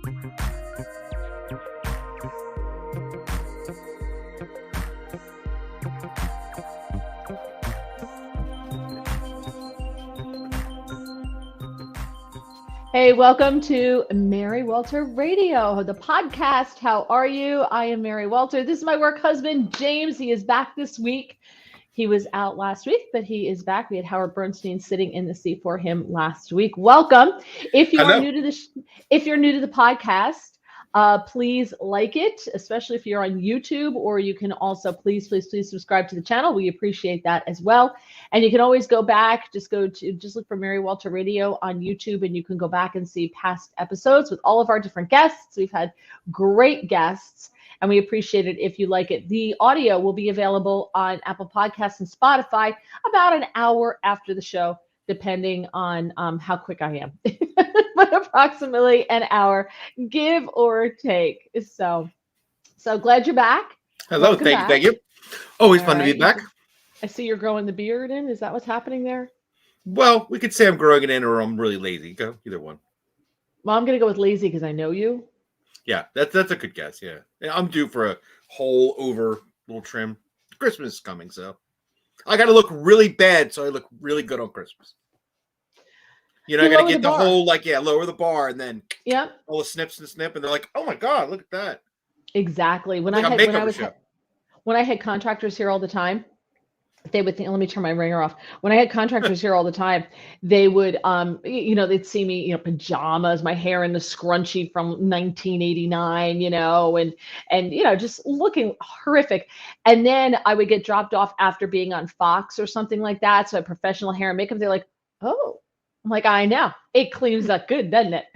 Hey, welcome to Mary Welter Radio, the podcast. How are you? I am Mary Welter. This is my work husband, James. He is back this week. He was out last week, but he is back. We had Howard Bernstein sitting in the seat for him last week. Welcome. If you are new to the podcast, please like it, especially if you're on YouTube, or you can also please subscribe to the channel. We appreciate that as well. And you can always go back, just look for Mary Welter Radio on YouTube, and you can go back and see past episodes with all of our different guests. We've had great guests, and we appreciate it if you like it. The audio will be available on Apple Podcasts and Spotify about an hour after the show, depending on how quick I am. But approximately an hour, give or take. So glad you're back. Hello, thank you. Always fun to be back. I see you're growing the beard in. Is that what's happening there? Well, we could say I'm growing it in, or I'm really lazy. Go either one. Well, I'm going to go with lazy because I know you. Yeah, that's a good guess. Yeah, I'm due for a whole over little trim. Christmas is coming, so I got to look really bad so I look really good on Christmas. You know, I got to get the whole lower the bar, and then all the snips and snip, and they're like, "Oh my god, look at that!" Exactly. When I had contractors here all the time, they would think, let me turn my ringer off. When I had contractors here all the time, they would, they'd see me, pajamas, my hair in the scrunchie from 1989, and just looking horrific. And then I would get dropped off after being on Fox or something like that. So I had professional hair and makeup. They're like, oh, I'm like, I know. It cleans up good, doesn't it?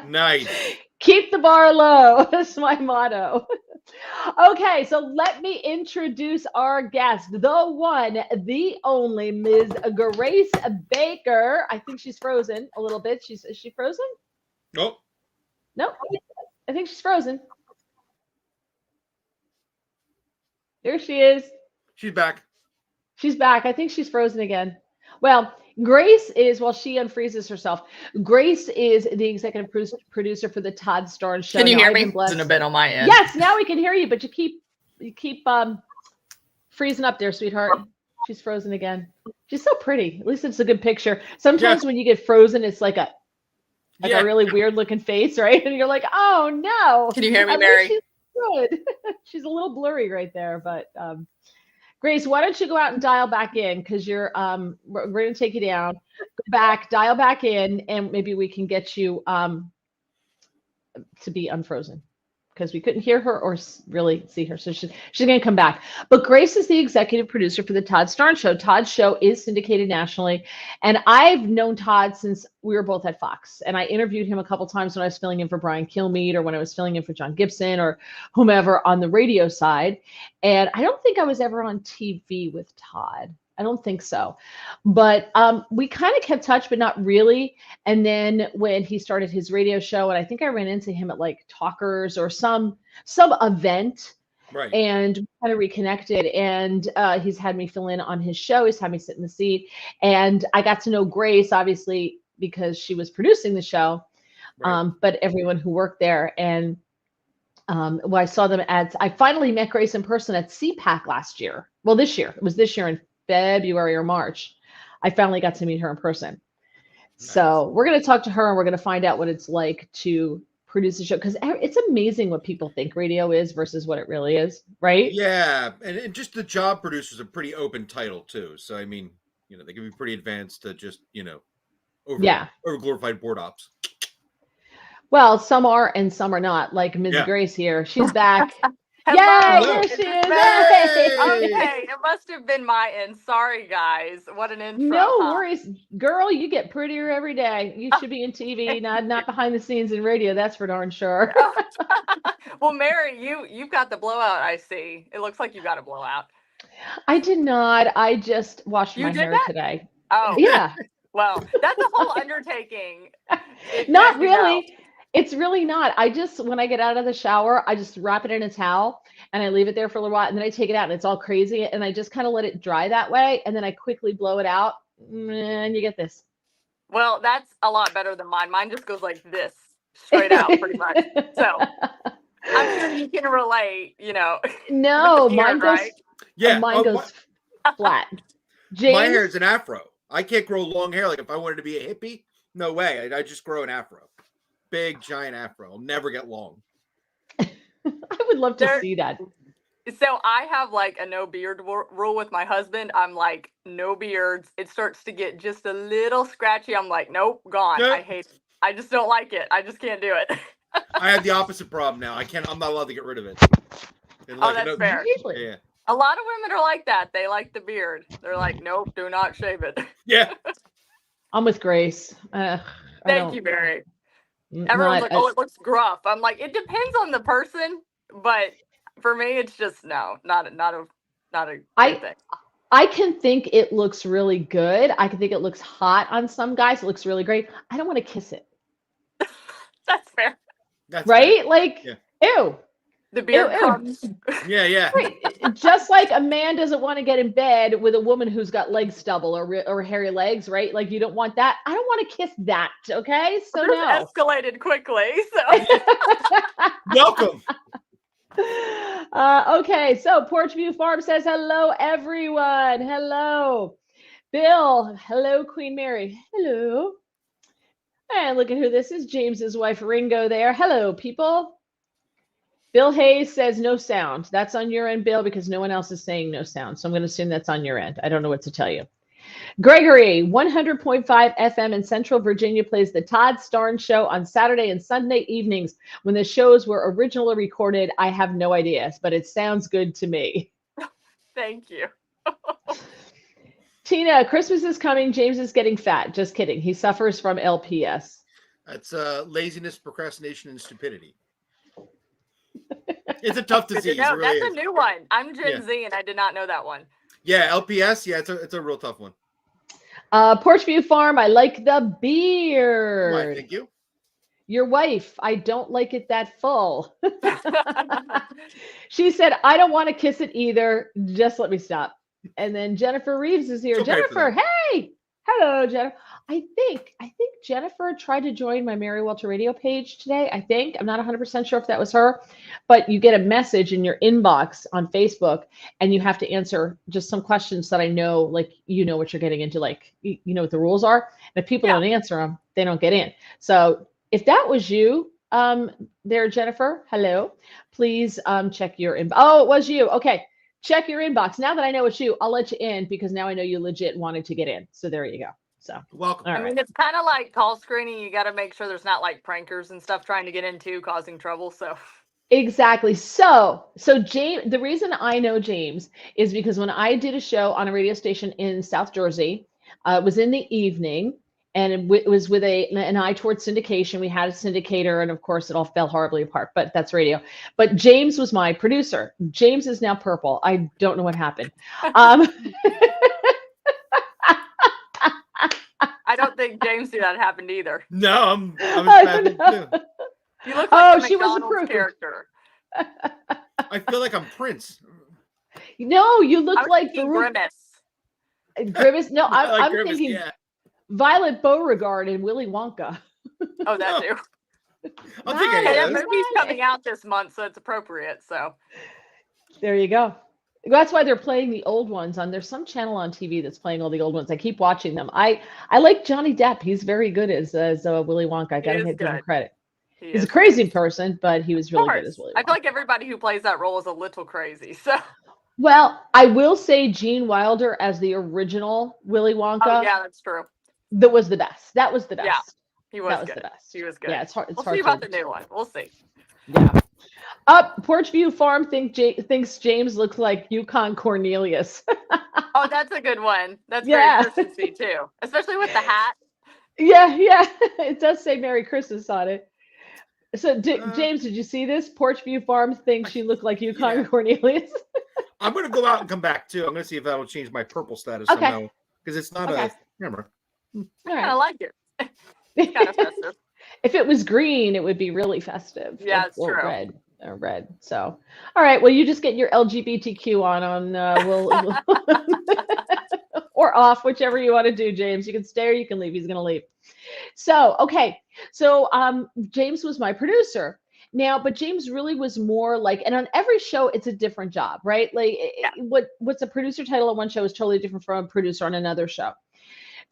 Nice. Keep the bar low. That's my motto. Okay, so let me introduce our guest, the one, the only Ms. Grace Baker. I think she's frozen a little bit. Is she frozen? Nope. Nope. I think she's frozen. There she is. She's back. She's back. I think she's frozen again. Well, Grace is, while she unfreezes herself, Grace is the executive producer for the Todd Starnes show. Can you hear me? It's a bit on my end. Yes, now we can hear you, but you keep freezing up there, sweetheart. She's frozen again. She's so pretty. At least it's a good picture. Sometimes when you get frozen, it's like a really weird looking face, right? And you're like, oh no. Can you hear me, Mary? She's good. She's a little blurry right there, but Grace, why don't you go out and dial back in, because we're going to take you down. Go back, dial back in, and maybe we can get you to be unfrozen, because we couldn't hear her or really see her. So she's going to come back. But Grace is the executive producer for the Todd Starnes show. Todd's show is syndicated nationally. And I've known Todd since we were both at Fox. And I interviewed him a couple times when I was filling in for Brian Kilmeade, or when I was filling in for John Gibson, or whomever on the radio side. And I don't think I was ever on TV with Todd. I don't think so. But we kind of kept touch, but not really. And then when he started his radio show, and I think I ran into him at like Talkers or some event, right, and kind of reconnected. And he's had me fill in on his show. He's had me sit in the seat. And I got to know Grace, obviously, because she was producing the show, right. But everyone who worked there. And I saw them I finally met Grace in person at CPAC last year. Well, this year. It was this year in February or March. I finally got to meet her in person. Nice. So we're going to talk to her, and we're going to find out what it's like to produce a show, because it's amazing what people think radio is versus what it really is, right? Yeah, and just the job producer's a pretty open title too. So I mean, they can be pretty advanced to just over glorified board ops. Well, some are and some are not. Like Ms. Grace here, she's back. Hello. Yay, there she is. Okay, it must have been my end. Sorry, guys. What an intro. No worries. Girl, you get prettier every day. You should be in TV, not behind the scenes in radio. That's for darn sure. Well, Mary, you've got the blowout, I see. It looks like you got a blowout. I did not. I just washed my hair today. Oh. Yeah. Well, that's a whole undertaking. Not really. It's really not. When I get out of the shower, I just wrap it in a towel and I leave it there for a little while, and then I take it out and it's all crazy, and I just kind of let it dry that way. And then I quickly blow it out, and you get this. Well, that's a lot better than mine. Mine just goes like this, straight out, pretty much. So I'm sure you can relate, with No, the beard, right? Yeah. mine goes flat. My James, hair is an afro. I can't grow long hair. Like if I wanted to be a hippie, no way. I just grow an afro. Big, giant afro. I'll never get long. I would love to see that. So I have like a no beard rule with my husband. I'm like, no beards. It starts to get just a little scratchy. I'm like, nope, gone. Yeah. I hate it. I just don't like it. I just can't do it. I have the opposite problem now. I'm not allowed to get rid of it. Oh, that's fair. Really? Yeah. A lot of women are like that. They like the beard. They're like, nope, do not shave it. Yeah. I'm with Grace. Thank you, Barry. Everyone's like, oh, it looks gruff. I'm like, it depends on the person, but for me, it's just not a good thing. I can think it looks really good. I can think it looks hot on some guys. It looks really great. I don't want to kiss it. That's fair. That's right? fair. Like, ew. The beard Ew. comes. Yeah. Right. Just like a man doesn't want to get in bed with a woman who's got leg stubble or hairy legs, right? Like you don't want that. I don't want to kiss that. Okay, so This no. escalated quickly. So Welcome. Okay, so Porchview Farm says hello, everyone. Hello, Bill. Hello, Queen Mary. Hello. And look at who this is. James's wife Ringo there. Hello, people. Bill Hayes says no sound. That's on your end, Bill, because no one else is saying no sound. So I'm going to assume that's on your end. I don't know what to tell you. Gregory, 100.5 FM in Central Virginia plays the Todd Starnes Show on Saturday and Sunday evenings when the shows were originally recorded. I have no idea, but it sounds good to me. Thank you. Tina, Christmas is coming. James is getting fat. Just kidding. He suffers from LPS. That's laziness, procrastination, and stupidity. It's a tough disease. No, really that's is. a new one. I'm Gen Z and I did not know that one. Yeah, LPS. Yeah, it's a real tough one. Porchview Farm, I like the beard. Why, thank you. Your wife, I don't like it that full. She said, I don't want to kiss it either. Just let me stop. And then Jennifer Reeves is here. It's okay Jennifer, hey. Hello, Jennifer. I think Jennifer tried to join my Mary Walter Radio page today. I'm not 100% sure if that was her, but you get a message in your inbox on Facebook and you have to answer just some questions that I know, like, you know what you're getting into, like, you know what the rules are. And if people don't answer them, they don't get in. So if that was you there, Jennifer, hello, please check your inbox. Oh, it was you. Okay. Check your inbox. Now that I know it's you, I'll let you in because now I know you legit wanted to get in. So there you go. So welcome. I mean, it's kind of like call screening. You got to make sure there's not like prankers and stuff trying to get into causing trouble. So exactly. So James, the reason I know James is because when I did a show on a radio station in South Jersey, it was in the evening. And it was with an eye towards syndication. We had a syndicator, and of course, it all fell horribly apart. But that's radio. But James was my producer. James is now purple. I don't know what happened. I don't think James knew that happened either. No, I'm too. You look like she was McDonald's character. I feel like I'm Prince. No, you look like Grimace. Grimace? No, I'm Grimace, thinking. Yeah. Violet Beauregard and Willy Wonka. Oh, that too. I'm thinking that movie's coming out this month, so it's appropriate. So there you go. That's why they're playing the old ones on. There's some channel on TV that's playing all the old ones. I keep watching them. I like Johnny Depp. He's very good as Willy Wonka. I gotta give him credit. He's a crazy person, but he was really good as Willy Wonka. I feel like everybody who plays that role is a little crazy. So. Well, I will say Gene Wilder as the original Willy Wonka. Oh yeah, that's true. That was the best. That was the best. Yeah, he was the best. He was good. Yeah, it's hard. We'll see about the new one. We'll see. Yeah. Porchview Farm thinks James looks like Yukon Cornelius. Oh, that's a good one. That's very Christmassy too, especially with the hat. Yeah. It does say Merry Christmas on it. So, James, did you see this? Porchview Farm thinks she looked like Yukon Cornelius. I'm going to go out and come back too. I'm going to see if that'll change my purple status somehow because it's not a camera. I like it. It's kind of festive. If it was green, it would be really festive. Yeah, it's true. Red. So, all right. Well, you just get your LGBTQ on. We'll or off, whichever you want to do, James. You can stay or you can leave. He's going to leave. So, okay. So, James was my producer. Now, but James really was more like, and on every show, it's a different job, right? Like, Yeah. what's a producer title on one show is totally different from a producer on another show.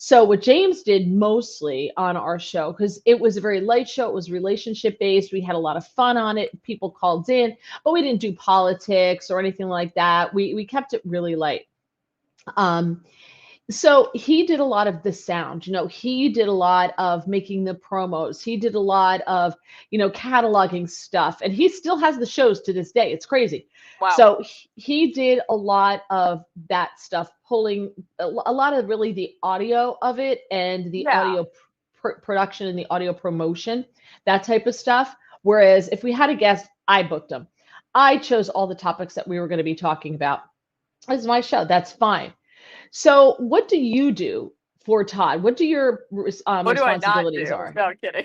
So, what James did mostly on our show, because it was a very light show, it was relationship based. We had a lot of fun on it. People called in, but we didn't do politics or anything like that. We kept it really light. Um, so he did a lot of the sound, he did a lot of making the promos. He did a lot of, cataloging stuff, and he still has the shows to this day. It's crazy. Wow. So he did a lot of that stuff, pulling a lot of really the audio of it and the audio production and the audio promotion, that type of stuff. Whereas if we had a guest, I booked them. I chose all the topics that we were going to be talking about. It's my show. That's fine. So, what do you do for Todd? What do your responsibilities are? No, I'm kidding.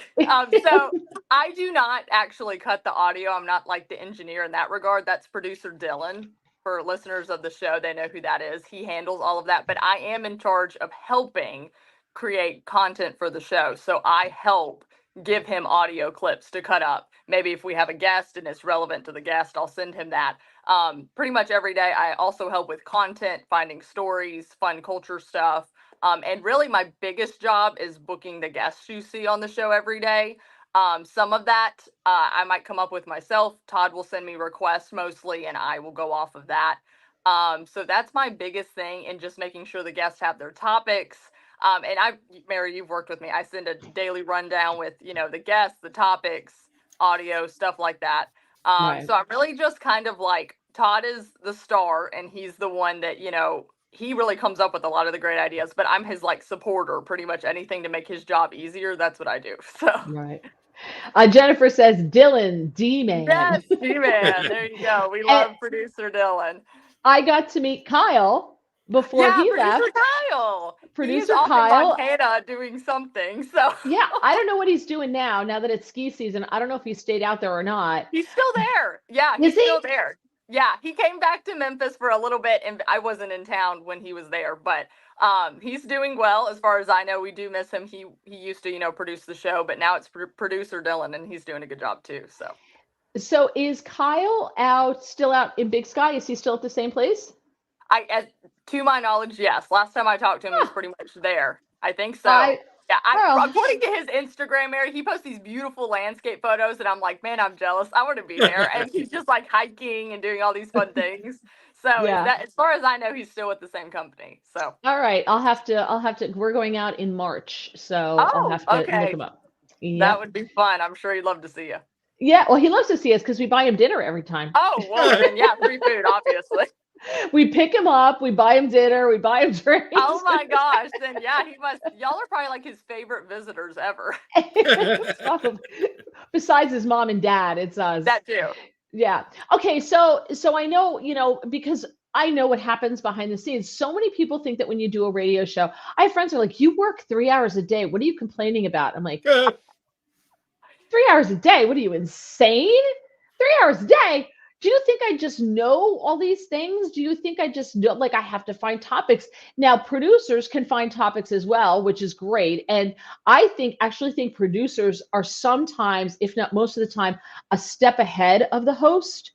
So I do not actually cut the audio. I'm not like the engineer in that regard. That's producer Dylan. For listeners of the show, they know who that is. He handles all of that, but I am in charge of helping create content for the show. So I help give him audio clips to cut up. Maybe if we have a guest and it's relevant to the guest, I'll send him that. Pretty much every day. I also help with content, finding stories, fun culture stuff. And really my biggest job is booking the guests you see on the show every day. Some of that I might come up with myself. Todd will send me requests mostly, and I will go off of that. So that's my biggest thing, and just making sure the guests have their topics. And Mary, you've worked with me. I send a daily rundown with, the guests, the topics, audio, stuff like that. Right. So I'm really just kind of like, Todd is the star, and he's the one that, he really comes up with a lot of the great ideas, but I'm his like supporter. Pretty much anything to make his job easier, that's what I do. So Right. Jennifer says Dylan, D-Man. Yes, D-Man. There you go. We love producer Dylan. I got to meet Kyle before he left. Kyle. Producer He's Kyle. Off in Montana doing something. So yeah, I don't know what he's doing now. Now that it's ski season, I don't know if he stayed out there or not. He's still there. Yeah, he's still there. Yeah, he came back to Memphis for a little bit, and I wasn't in town when he was there, but he's doing well as far as I know. We do miss him. He used to, produce the show, but now it's producer Dylan, and he's doing a good job too. So is Kyle still out in Big Sky? Is he still at the same place? To my knowledge, yes. Last time I talked to him, he was pretty much there. I think so. According to his Instagram, Mary, he posts these beautiful landscape photos, and I'm like, man, I'm jealous. I want to be there. And he's just like hiking and doing all these fun things. So as far as I know, he's still with the same company. So all right, I'll have to. We're going out in March, so I'll have to look him up. Yep. That would be fun. I'm sure he'd love to see you. Yeah, well, he loves to see us because we buy him dinner every time. Oh, well, then yeah, free food, obviously. We pick him up, we buy him dinner, we buy him drinks. Oh my gosh, then yeah, y'all are probably like his favorite visitors ever. Besides his mom and dad, it's us. That too. Yeah. Okay, so I know, because I know what happens behind the scenes. So many people think that when you do a radio show, I have friends who are like, you work 3 hours a day. What are you complaining about? I'm like, 3 hours a day? What are you, insane? 3 hours a day? Do you think I just know all these things? Do you think I just know, like I have to find topics? Now, producers can find topics as well, which is great. And I actually think producers are sometimes, if not most of the time, a step ahead of the host.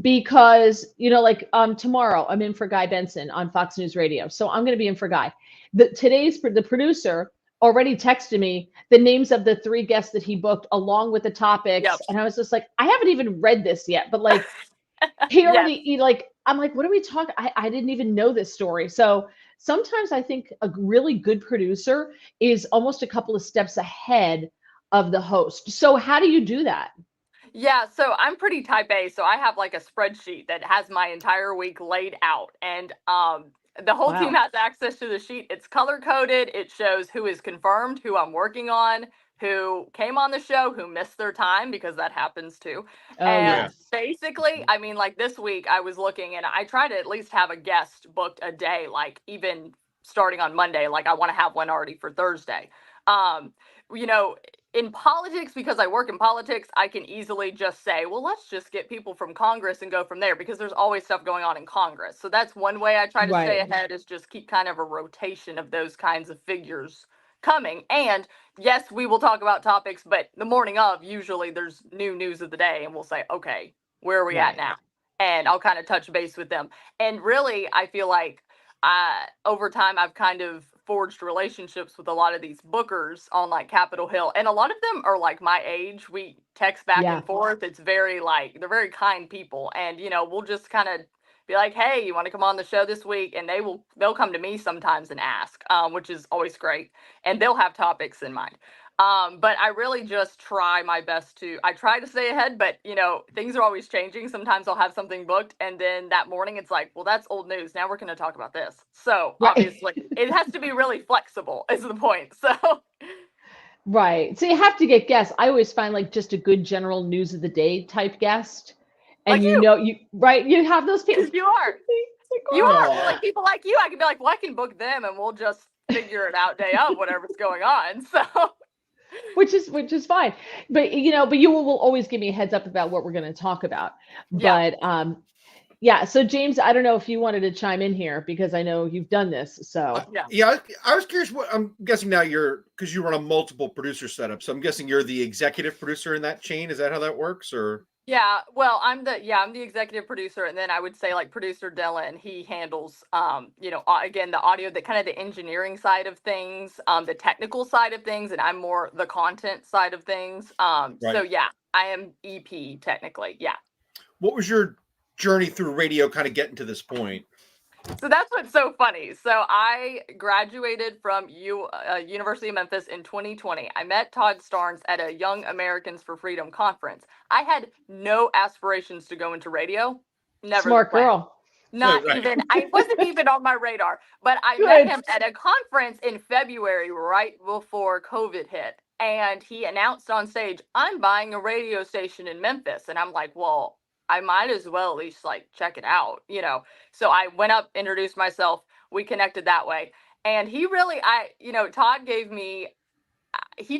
Because, like tomorrow I'm in for Guy Benson on Fox News Radio. So I'm going to be in for Guy. The producer already texted me the names of the 3 guests that he booked along with the topics. Yep. And I was just like, I haven't even read this yet, but like he already I'm like, what are we talking? I didn't even know this story. So sometimes I think a really good producer is almost a couple of steps ahead of the host. So how do you do that? Yeah, so I'm pretty type A. So I have like a spreadsheet that has my entire week laid out, and the whole team has access to the sheet. It's color coded. It shows who is confirmed, who I'm working on, who came on the show, who missed their time, because that happens too. Basically, I mean, like this week I was looking, and I try to at least have a guest booked a day, like even starting on Monday. Like I want to have one already for Thursday. In politics, because I work in politics, I can easily just say, well, let's just get people from Congress and go from there, because there's always stuff going on in Congress. So that's one way I try to stay ahead, is just keep kind of a rotation of those kinds of figures coming. And yes, we will talk about topics, but the morning of, usually there's new news of the day, and we'll say, okay, where are we at now? And I'll kind of touch base with them. And really, I feel like over time, I've kind of forged relationships with a lot of these bookers on like Capitol Hill. And a lot of them are like my age. We text back and forth. It's very like, they're very kind people. And, you know, we'll just kind of be like, hey, you want to come on the show this week? And they'll come to me sometimes and ask, which is always great. And they'll have topics in mind. But I really just try my best I try to stay ahead, but you know, things are always changing. Sometimes I'll have something booked and then that morning it's like, well, that's old news. Now we're going to talk about this. So obviously it has to be really flexible is the point. So. Right. So you have to get guests. I always find like just a good general news of the day type guest. And like you have those people. You are. You are. Like people like you, I can be like, well, I can book them and we'll just figure it out day of whatever's going on. So. Which is fine, but you will always give me a heads up about what we're going to talk about. But so James, I don't know if you wanted to chime in here because I know you've done this. So I was curious. What I'm guessing now because you run a multiple producer setup, so I'm guessing you're the executive producer in that chain. Is that how that works, or? Yeah, well, I'm the executive producer, and then I would say like producer Dylan, he handles again the audio, the kind of the engineering side of things, the technical side of things, and I'm more the content side of things. So yeah, I am EP technically. Yeah. What was your journey through radio kind of getting to this point? So that's what's so funny. So I graduated from University of Memphis in 2020. I met Todd Starnes at a Young Americans for Freedom conference. I had no aspirations to go into radio. Never. Smart girl. Not even. I wasn't even on my radar. But I met him at a conference in February, right before COVID hit. And he announced on stage, I'm buying a radio station in Memphis. And I'm like, well, I might as well at least like check it out, So I went up, introduced myself. We connected that way. And he really, Todd gave me, he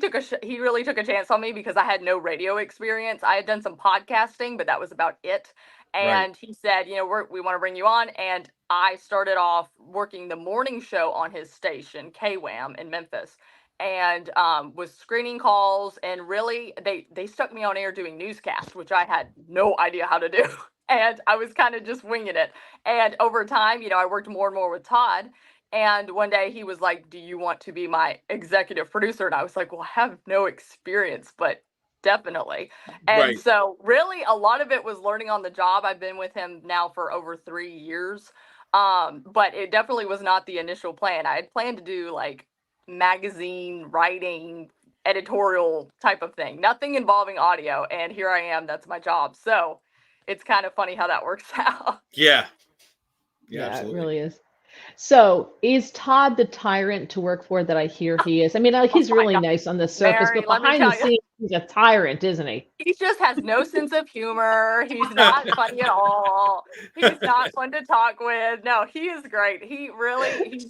really took a chance on me because I had no radio experience. I had done some podcasting, but that was about it. And he said, we want to bring you on. And I started off working the morning show on his station, KWAM in Memphis. And was screening calls, and really they stuck me on air doing newscasts, which I had no idea how to do. And I was kind of just winging it. And over time, I worked more and more with Todd. And one day he was like, do you want to be my executive producer? And I was like, well, I have no experience, but definitely. And so really a lot of it was learning on the job. I've been with him now for over 3 years. But it definitely was not the initial plan. I had planned to do like magazine writing, editorial type of thing, nothing involving audio, and here I am. That's my job. So it's kind of funny how that works out. Yeah, it really is. So is Todd the tyrant to work for that I hear he is? I mean, like he's really nice on the surface, but behind the scenes he's a tyrant, isn't he? He just has no sense of humor. He's not funny at all. He's not fun to talk with. No, he is great. He really,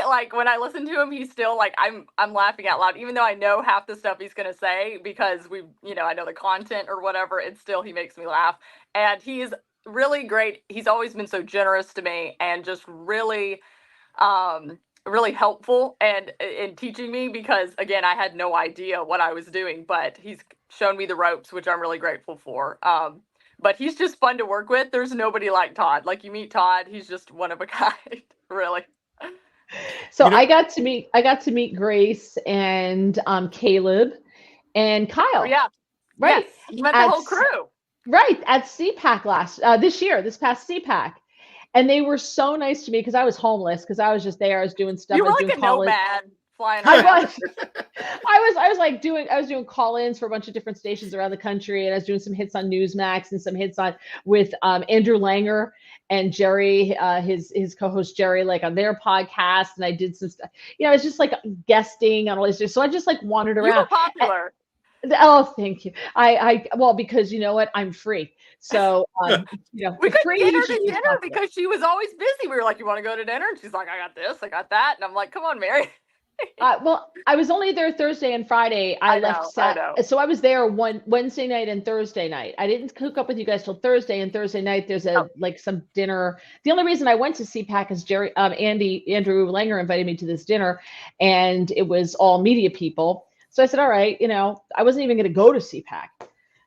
like, when I listen to him, he's still like, I'm laughing out loud, even though I know half the stuff he's going to say because I know the content or whatever. It's still, he makes me laugh. And he's really great. He's always been so generous to me and just really, really helpful and in teaching me because, again, I had no idea what I was doing, but he's shown me the ropes, which I'm really grateful for. But he's just fun to work with. There's nobody like Todd. Like, you meet Todd, he's just one of a kind, really. So I got to meet Grace and Caleb and Kyle. Oh, yeah. Right. Yes. You met the whole crew. Right. At CPAC this past CPAC. And they were so nice to me because I was homeless, because I was just there. I was doing stuff. You were like a nomad flying around. I was doing call-ins for a bunch of different stations around the country, and I was doing some hits on Newsmax and some hits with Andrew Langer and Jerry, his co-host Jerry, like on their podcast, and I did some stuff. I was just like guesting on all this. So I just like wandered around. You were popular. Oh, thank you. Well, because you know what, I'm free. So we couldn't get her to dinner because she was always busy. We were like, "You want to go to dinner?" And she's like, "I got this, I got that," and I'm like, "Come on, Mary." Well, I was only there Thursday and Friday. I left know. so I was there one Wednesday night and Thursday night. I didn't hook up with you guys till Thursday, and Thursday night there's Oh, like some dinner. The only reason I went to CPAC is Andrew Langer invited me to this dinner, and it was all media people. So I said, all right, I wasn't even going to go to CPAC.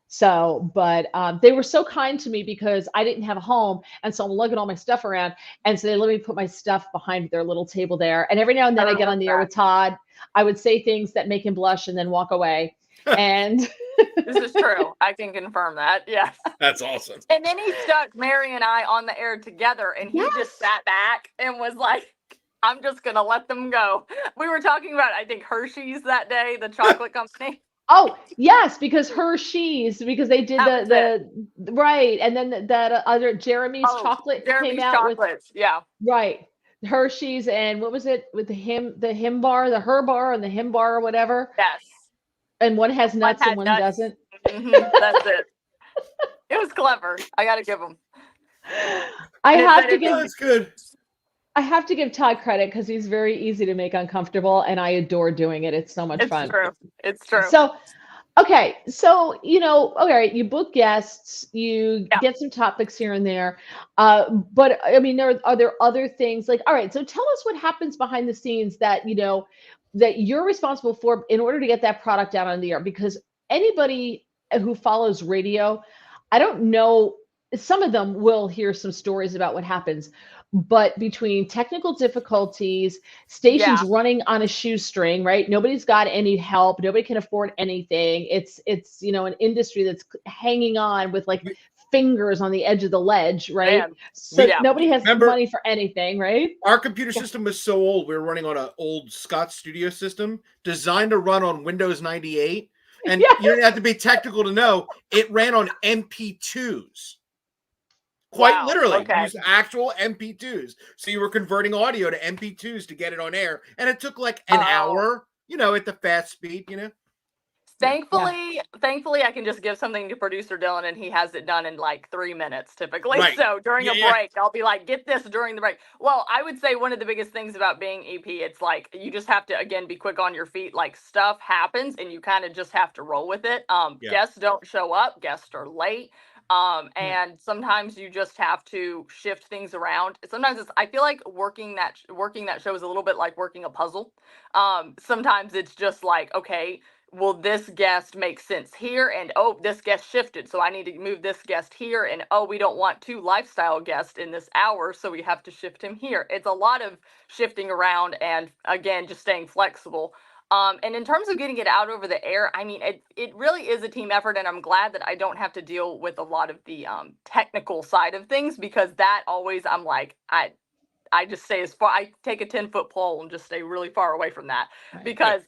So, but they were so kind to me because I didn't have a home. And so I'm lugging all my stuff around. And so they let me put my stuff behind their little table there. And every now and then I get on the air with Todd. I would say things that make him blush and then walk away. And this is true. I can confirm that. Yes. That's awesome. And then he stuck Mary and I on the air together, and he just sat back and was like, I'm just going to let them go. We were talking about, I think, Hershey's that day, the chocolate company. Oh, yes, because because they did the right. And then that other Jeremy's chocolate came out chocolates. Yeah. Right. Hershey's, and what was it with the him bar, the her bar and the him bar or whatever. Yes. And one has nuts and one doesn't. Mm-hmm, that's it. It was clever. I got to give him. That's good. I have to give Todd credit because he's very easy to make uncomfortable, and I adore doing it. It's so much fun. It's true. So, okay. So, all right, you book guests, you get some topics here and there. But I mean, are there other things like, all right, so tell us what happens behind the scenes that, that you're responsible for in order to get that product out on the air, because anybody who follows radio, I don't know, some of them will hear some stories about what happens. But between technical difficulties, stations running on a shoestring, right? Nobody's got any help. Nobody can afford anything. It's an industry that's hanging on with like fingers on the edge of the ledge, right? Man. So nobody has money for anything, right? Our computer system was so old. We were running on an old Scott Studio system designed to run on Windows 98. And you don't have to be technical to know it ran on MP2s. Quite literally, use actual MP2s. So you were converting audio to MP2s to get it on air, and it took like an hour. At the fast speed. Thankfully, I can just give something to producer Dylan, and he has it done in like 3 minutes typically. Right. So during a break, I'll be like, "Get this during the break." Well, I would say one of the biggest things about being EP, it's like you just have to again be quick on your feet. Like stuff happens, and you kind of just have to roll with it. Guests don't show up. Guests are late. And sometimes you just have to shift things around. Sometimes I feel like working that show is a little bit like working a puzzle. Sometimes it's just like, okay, will this guest make sense here? And this guest shifted, so I need to move this guest here. And we don't want 2 lifestyle guests in this hour, so we have to shift him here. It's a lot of shifting around and again, just staying flexible. And in terms of getting it out over the air, I mean, it really is a team effort, and I'm glad that I don't have to deal with a lot of the technical side of things, because that always, I'm like, I just stay I take a 10-foot pole and just stay really far away from that, because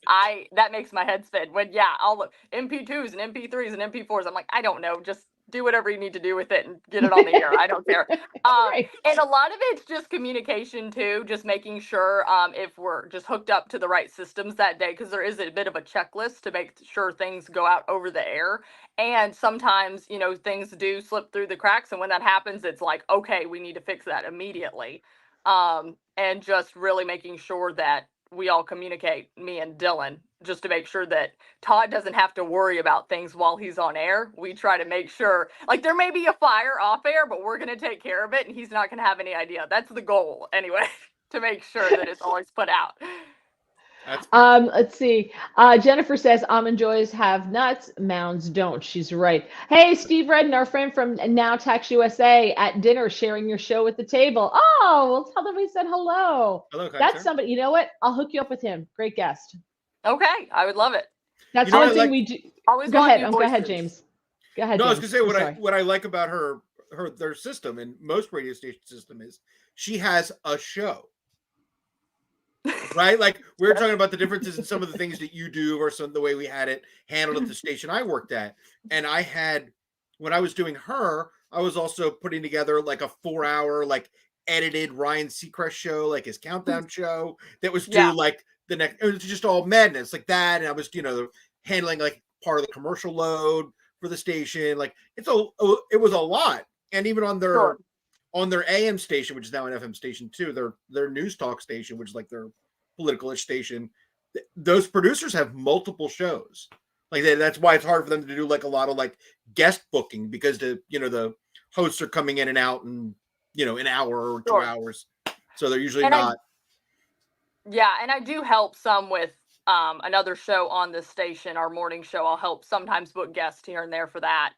that makes my head spin. When, I'll look MP2s and MP3s and MP4s, I'm like, I don't know, just do whatever you need to do with it and get it on the air. I don't care. And a lot of it's just communication too, just making sure if we're just hooked up to the right systems that day, because there is a bit of a checklist to make sure things go out over the air. And sometimes, things do slip through the cracks. And when that happens, it's like, okay, we need to fix that immediately. And just really making sure that we all communicate, me and Dylan, just to make sure that Todd doesn't have to worry about things while he's on air. We try to make sure, like, there may be a fire off air, but we're going to take care of it, and he's not going to have any idea. That's the goal, anyway, to make sure that it's always put out. Let's see. Jennifer says almond joys have nuts, mounds don't. She's right. Hey, Steve Redden, our friend from Now Tax USA, at dinner sharing your show at the table. Oh, well, tell them we said hello. Hello, that's somebody. You know what? I'll hook you up with him. Great guest. Okay, I would love it. That's one thing we do. Always go ahead. Go ahead, James. Go ahead. No, James. I was gonna say what I like about their system, and most radio station system, is she has a show. Right, like we were talking about the differences in some of the things that you do versus the way we had it handled at the station I worked at. And I had, when I was doing her, I was also putting together like a 4-hour like edited Ryan Seacrest show, like his countdown show that was due like the next. It was just all madness like that, and I was handling like part of the commercial load for the station. Like it was a lot, and even on their. On their AM station, which is now an FM station too, their news talk station, which is like their political-ish station, those producers have multiple shows. Like that's why it's hard for them to do like a lot of like guest booking, because the hosts are coming in and out in an hour or 2 hours, so they're usually not. And I do help some with another show on this station, our morning show. I'll help sometimes book guests here and there for that.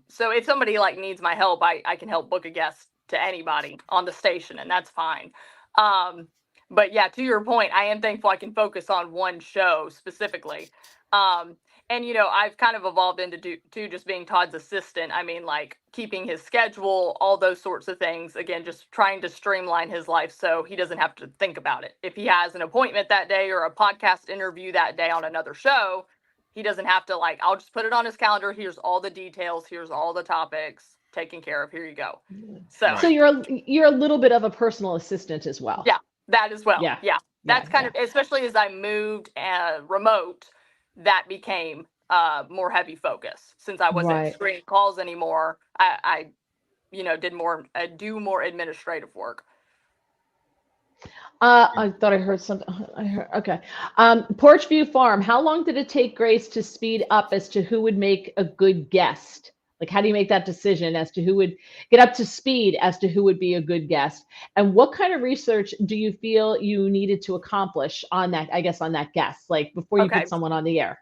So if somebody like needs my help, I can help book a guest to anybody on the station, and that's fine. But yeah, to your point, I am thankful I can focus on one show specifically. And, I've kind of evolved into just being Todd's assistant. I mean, like keeping his schedule, all those sorts of things. Again, just trying to streamline his life so he doesn't have to think about it. If he has an appointment that day or a podcast interview that day on another show, he doesn't have to I'll just put it on his calendar. Here's all the details. Here's all the topics taken care of. Here you go. So you're a little bit of a personal assistant as well. Yeah, that as well. Yeah. That's kind of, especially as I moved remote, that became more heavy focus. Since I wasn't screening calls anymore, I do more administrative work. I thought I heard something. Okay. Porchview Farm. How long did it take Grace to speed up as to who would make a good guest? Like, how do you make that decision as to who would get up to speed as to who would be a good guest? And what kind of research do you feel you needed to accomplish on that, on that guest, like before you put someone on the air?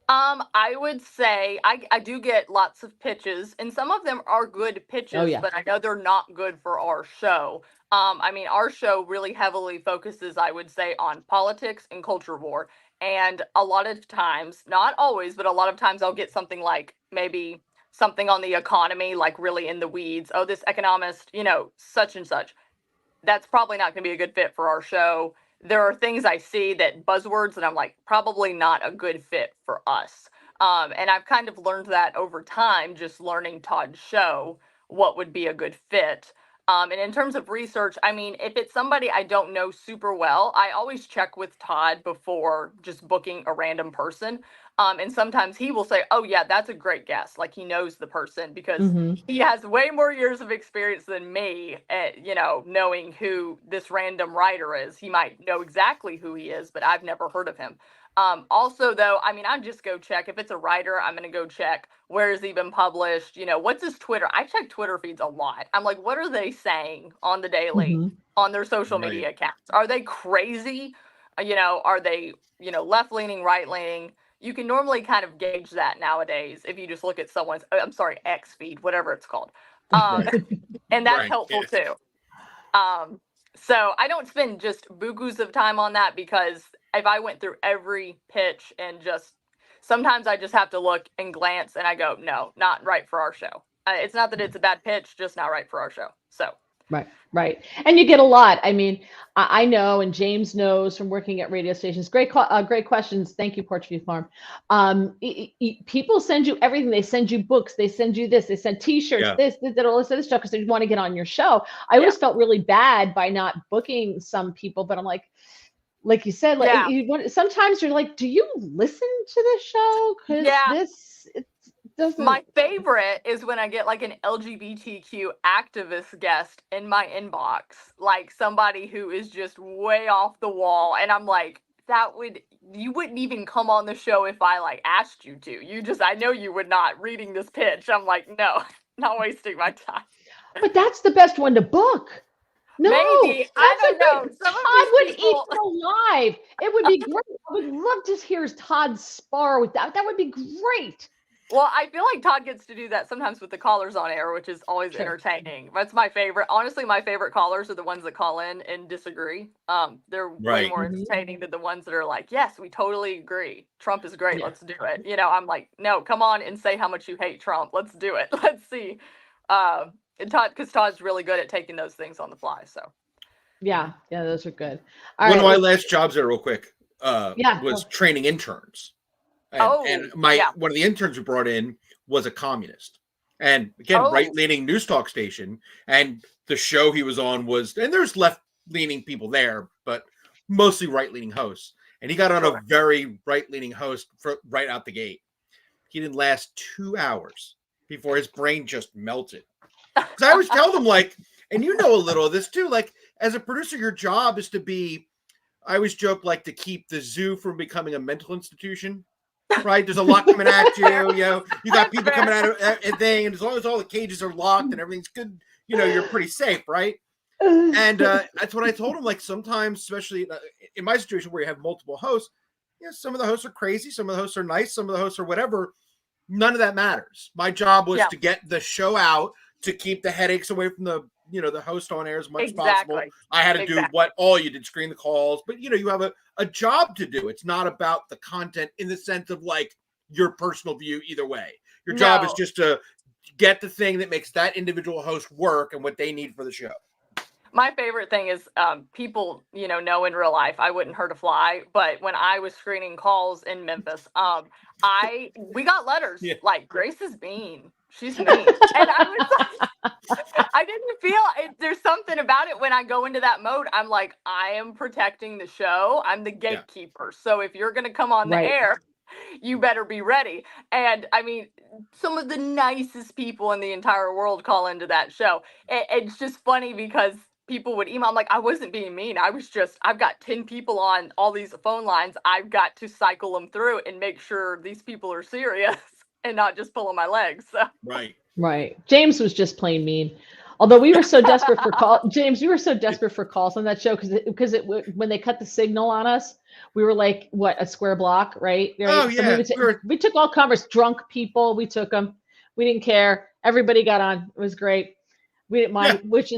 I would say I do get lots of pitches, and some of them are good pitches, but I know they're not good for our show. Our show really heavily focuses, I would say, on politics and culture war. And a lot of times, not always, but a lot of times I'll get something like maybe something on the economy, like really in the weeds. Oh, this economist, such and such. That's probably not going to be a good fit for our show. There are things I see that buzzwords that I'm like, probably not a good fit for us. And I've kind of learned that over time, just learning Todd's show, what would be a good fit. And in terms of research, if it's somebody I don't know super well, I always check with Todd before just booking a random person. And sometimes he will say, oh, yeah, that's a great guess. Like he knows the person because he has way more years of experience than me at, knowing who this random writer is. He might know exactly who he is, but I've never heard of him. Also, though, I just go check. If it's a writer, I'm going to go check where has he been published? What's his Twitter? I check Twitter feeds a lot. I'm like, what are they saying on the daily on their social media accounts? Are they crazy? Are they, left-leaning, right-leaning? You can normally kind of gauge that nowadays if you just look at someone's, X feed, whatever it's called. And that's helpful too. So I don't spend just bukus of time on that because if I went through every pitch and sometimes I just have to look and glance and I go, no, not right for our show. It's not that it's a bad pitch, just not right for our show. So. Right. And you get a lot. I know, and James knows from working at radio stations. Great questions. Thank you, Porchview Farm. People send you everything. They send you books. They send you this. They send T-shirts, this, all this other stuff because they want to get on your show. I always felt really bad by not booking some people, but I'm like you said, sometimes you're like, do you listen to the show? Because my favorite is when I get like an LGBTQ activist guest in my inbox, like somebody who is just way off the wall. And I'm like, you wouldn't even come on the show if I asked you to. I know you would not reading this pitch. I'm like, no, not wasting my time. But that's the best one to book. No, maybe. I don't know. Todd would eat them alive. It would be great. I would love to hear Todd spar with that. That would be great. Well, I feel like Todd gets to do that sometimes with the callers on air, which is always entertaining. That's my favorite. Honestly, my favorite callers are the ones that call in and disagree. They're way more entertaining than the ones that are like, yes, we totally agree. Trump is great. Let's do it. I'm like, no, come on and say how much you hate Trump. Let's do it. Let's see. Because Todd's really good at taking those things on the fly. So. Yeah, those are good. One of my last jobs there real quick was training interns. And one of the interns we brought in was a communist, and again, right-leaning news talk station. And the show he was on and there's left-leaning people there, but mostly right-leaning hosts. And he got on a very right-leaning host right out the gate. He didn't last 2 hours before his brain just melted. Because I always tell them and you know a little of this too, as a producer, your job is to be I always joke like to keep the zoo from becoming a mental institution. Right? There's a lot coming at you. You know, you got people coming at a thing, and as long as all the cages are locked and everything's good, you know, you're pretty safe, right? And that's what I told him. Like sometimes, especially in my situation where you have multiple hosts, some of the hosts are crazy, some of the hosts are nice, some of the hosts are whatever. None of that matters. My job was to get the show out, to keep the headaches away from the host on air as much as possible. I had to do what all you did, screen the calls, but you have a job to do. It's not about the content in the sense of like your personal view either way. Your job is just to get the thing that makes that individual host work and what they need for the show. My favorite thing is people, know in real life I wouldn't hurt a fly, but when I was screening calls in Memphis, we got letters like Grace is mean. She's mean. And I was like, I didn't feel there's something about it when I go into that mode. I'm like, I am protecting the show. I'm the gatekeeper. So if you're going to come on the air, you better be ready. And I mean, some of the nicest people in the entire world call into that show. It's just funny because people would email. I'm like, I wasn't being mean. I've got 10 people on all these phone lines. I've got to cycle them through and make sure these people are serious and not just pulling my legs. So. Right. James was just plain mean. Although we were so desperate for calls, James, we were so desperate for calls on that show because when they cut the signal on us, we were like, what, a square block, right? Oh, yeah. So we took all comers, drunk people. We took them. We didn't care. Everybody got on. It was great. We didn't mind, which,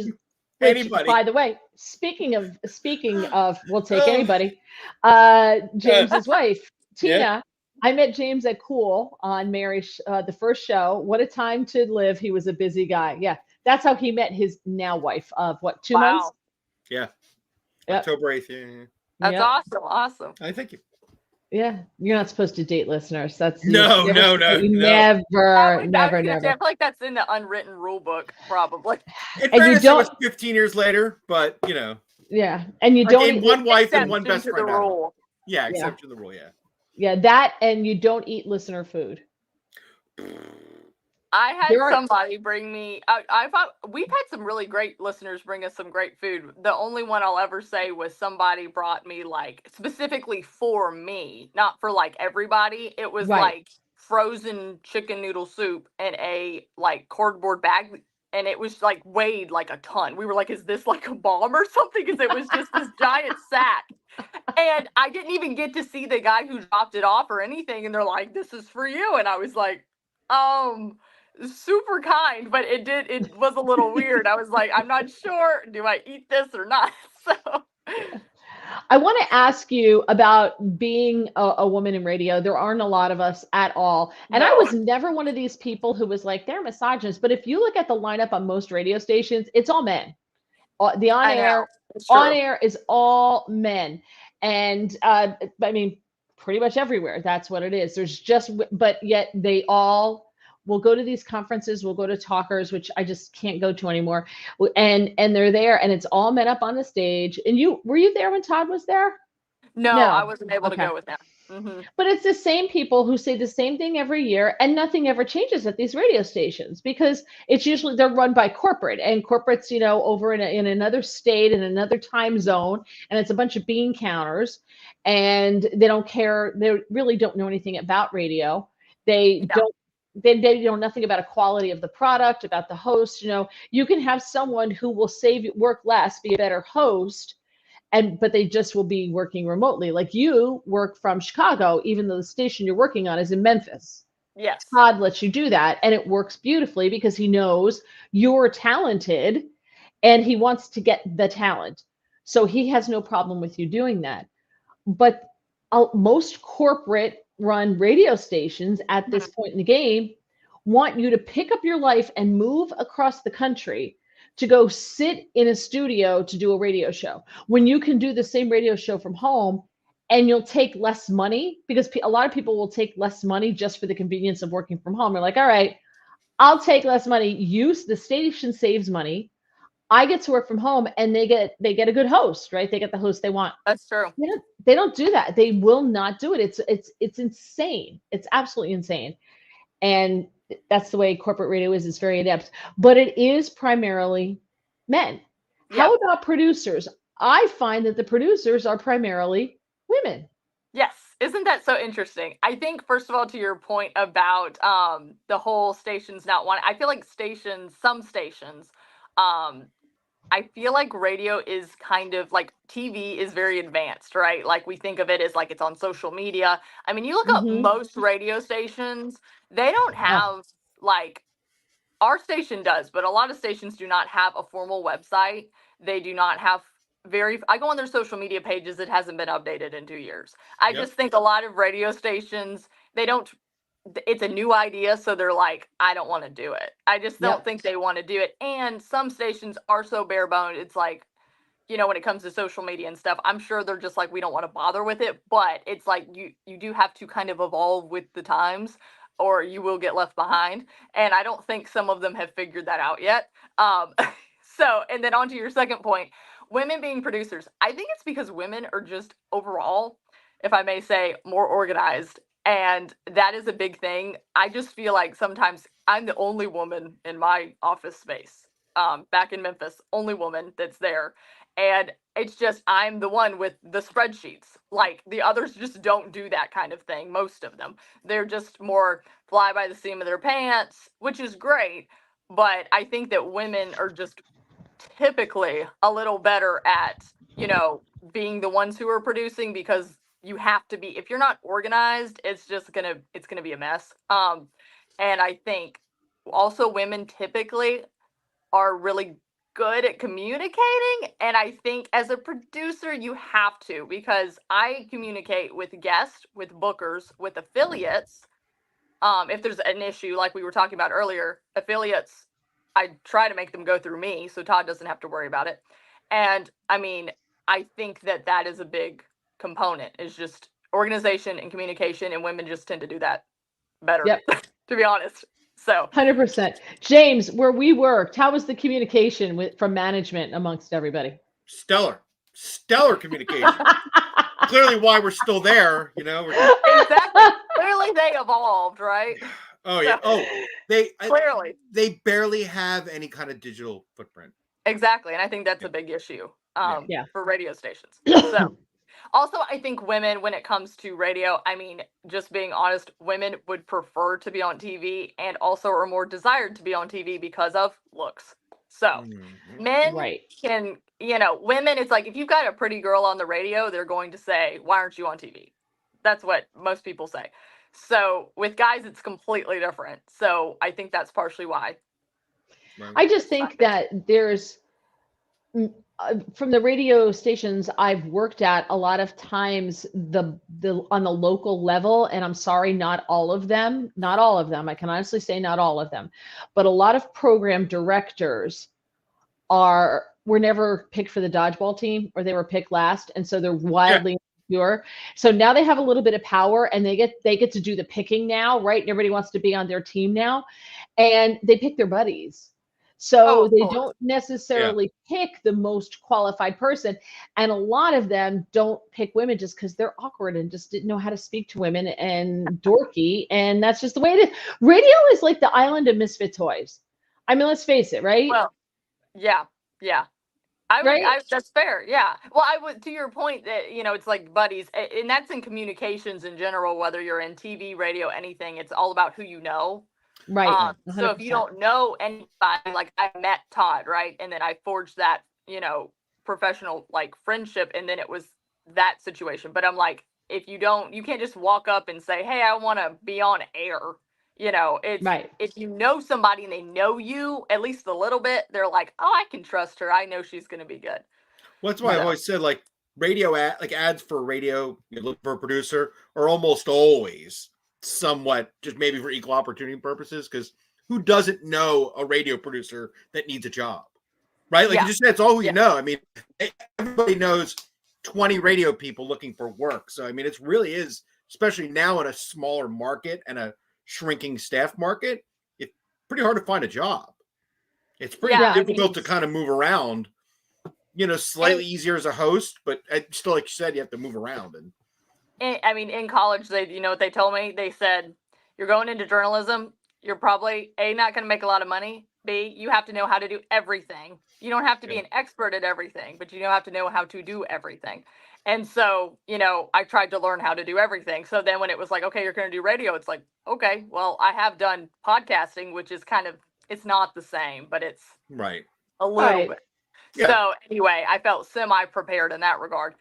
anybody. By the way, speaking of, we'll take anybody. James's wife, Tina. I met James at Cool on Mary's the first show. What a time to live. He was a busy guy. Yeah. That's how he met his now wife of what, 2 months? Yeah. October 8th. Yeah. That's awesome. I thank you. Yeah. You're not supposed to date listeners. That's no. Never. I feel like that's in the unwritten rule book, probably. In fairness, it was 15 years later, but Yeah. And you don't one wife and one best friend. Rule. Yeah, exception to the rule, Yeah, that and you don't eat listener food. I had somebody bring me. I thought we've had some really great listeners bring us some great food. The only one I'll ever say was somebody brought me like specifically for me, not for like everybody. It was like frozen chicken noodle soup in a like cardboard bag, and it was like weighed like a ton. We were like, "Is this like a bomb or something?" Because it was just this giant sack. And I didn't even get to see the guy who dropped it off or anything. And they're like, "This is for you." And I was like, super kind, but it was a little weird. I was like, I'm not sure. Do I eat this or not? So I want to ask you about being a woman in radio. There aren't a lot of us at all. And I was never one of these people who was like, they're misogynist. But if you look at the lineup on most radio stations, it's all men. The on air is all men. And I mean, pretty much everywhere. That's what it is. But yet they all will go to these conferences. We'll go to talkers, which I just can't go to anymore. And they're there and it's all men up on the stage. And were you there when Todd was there? No. I wasn't able to go with him. Mm-hmm. But it's the same people who say the same thing every year and nothing ever changes at these radio stations because it's usually they're run by corporate and corporates, over in another state, in another time zone. And it's a bunch of bean counters and they don't care. They really don't know anything about radio. They know nothing about a quality of the product, about the host. You can have someone who will work less, be a better host, but they just will be working remotely. Like you work from Chicago, even though the station you're working on is in Memphis. Yes. Todd lets you do that. And it works beautifully because he knows you're talented and he wants to get the talent. So he has no problem with you doing that. But most corporate run radio stations at this point in the game want you to pick up your life and move across the country to go sit in a studio to do a radio show when you can do the same radio show from home and you'll take less money because a lot of people will take less money just for the convenience of working from home. They're like, all right, I'll take less money. The station saves money. I get to work from home and they get a good host, right? They get the host they want. That's true. They don't do that. They will not do it. It's insane. It's absolutely insane. And that's the way corporate radio is. It's very inept, but it is primarily men. How about producers? I find that the producers are primarily women. Yes. Isn't that so interesting? I think, first of all, to your point about the whole stations not wanting, I feel like some stations, um, I feel like radio is kind of like TV is very advanced, right? Like we think of it as like it's on social media. I mean, you look up Mm-hmm. most radio stations, they don't Oh, have like our station does, but a lot of stations do not have a formal website. They do not have I go on their social media pages, it hasn't been updated in 2 years. I Yep. just think a lot of radio stations, they don't, it's a new idea, so they're like, I don't want to do it. I just don't yep. think they want to do it. And some stations are so bare boned, it's like, when it comes to social media and stuff, I'm sure they're just like, we don't want to bother with it. But it's like you do have to kind of evolve with the times, or you will get left behind. And I don't think some of them have figured that out yet. So, and then on to your second point, women being producers. I think it's because women are just overall, if I may say, more organized. And that is a big thing. I just feel like sometimes I'm the only woman in my office space. Back in Memphis, only woman that's there. And it's just, I'm the one with the spreadsheets. Like the others just don't do that kind of thing, most of them. They're just more fly by the seam of their pants, which is great. But I think that women are just typically a little better at, being the ones who are producing, because you have to be, if you're not organized, it's gonna be a mess. And I think also women typically are really good at communicating. And I think as a producer, you have to, because I communicate with guests, with bookers, with affiliates. If there's an issue, like we were talking about earlier, affiliates, I try to make them go through me so Todd doesn't have to worry about it. And I mean, I think that is a big component, is just organization and communication, and women just tend to do that better, Yep. to be honest. So 100%. James, where we worked, how was the communication from management amongst everybody? Stellar communication. Clearly, why we're still there. exactly. Clearly they evolved, right? Oh yeah. So, clearly. They barely have any kind of digital footprint. Exactly. And I think that's Yeah. a big issue Yeah. for radio stations. So also, I think women, when it comes to radio, I mean, just being honest, women would prefer to be on TV and also are more desired to be on TV because of looks. So men Right. can, women, it's like if you've got a pretty girl on the radio, they're going to say, why aren't you on TV? That's what most people say. So with guys, it's completely different. So I think that's partially why. Right. I just think that there's from the radio stations I've worked at, a lot of times the on the local level, and I'm sorry, not all of them, I can honestly say not all of them, but a lot of program directors were never picked for the dodgeball team, or they were picked last, and so they're wildly insecure. So now they have a little bit of power, and they get to do the picking now, right? And everybody wants to be on their team now, and they pick their buddies. So they don't necessarily pick the most qualified person. And a lot of them don't pick women just because they're awkward and just didn't know how to speak to women and dorky. And that's just the way it is. Radio is like the island of misfit toys. I mean, let's face it, right? Well, yeah. That's fair. Yeah. Well, I would, to your point that, it's like buddies, and that's in communications in general, whether you're in TV, radio, anything, it's all about who you know. Right. So if you don't know anybody, like I met Todd, right? And then I forged that, professional like friendship, and then it was that situation. But I'm like, if you can't just walk up and say, hey, I want to be on air. It's right. If you know somebody and they know you at least a little bit, they're like, oh, I can trust her. I know she's going to be good. Well, that's why I've always said, like, radio ads for radio, you look for a producer, are almost always somewhat just maybe for equal opportunity purposes, because who doesn't know a radio producer that needs a job, right? Like you just said, it's all who you know. I mean, everybody knows 20 radio people looking for work. So, I mean, it really is, especially now in a smaller market and a shrinking staff market, it's pretty hard to find a job. It's pretty difficult to kind of move around. Slightly easier as a host, but still, like you said, you have to move around. And I mean, in college, what they told me? They said, you're going into journalism. You're probably not going to make a lot of money. be. You have to know how to do everything. You don't have to be an expert at everything, but you have to know how to do everything. And so, I tried to learn how to do everything. So then when it was like, okay, you're going to do radio, it's like, okay, well, I have done podcasting, which is it's not the same, but it's Right. a little Right. bit. Yeah. So anyway, I felt semi-prepared in that regard.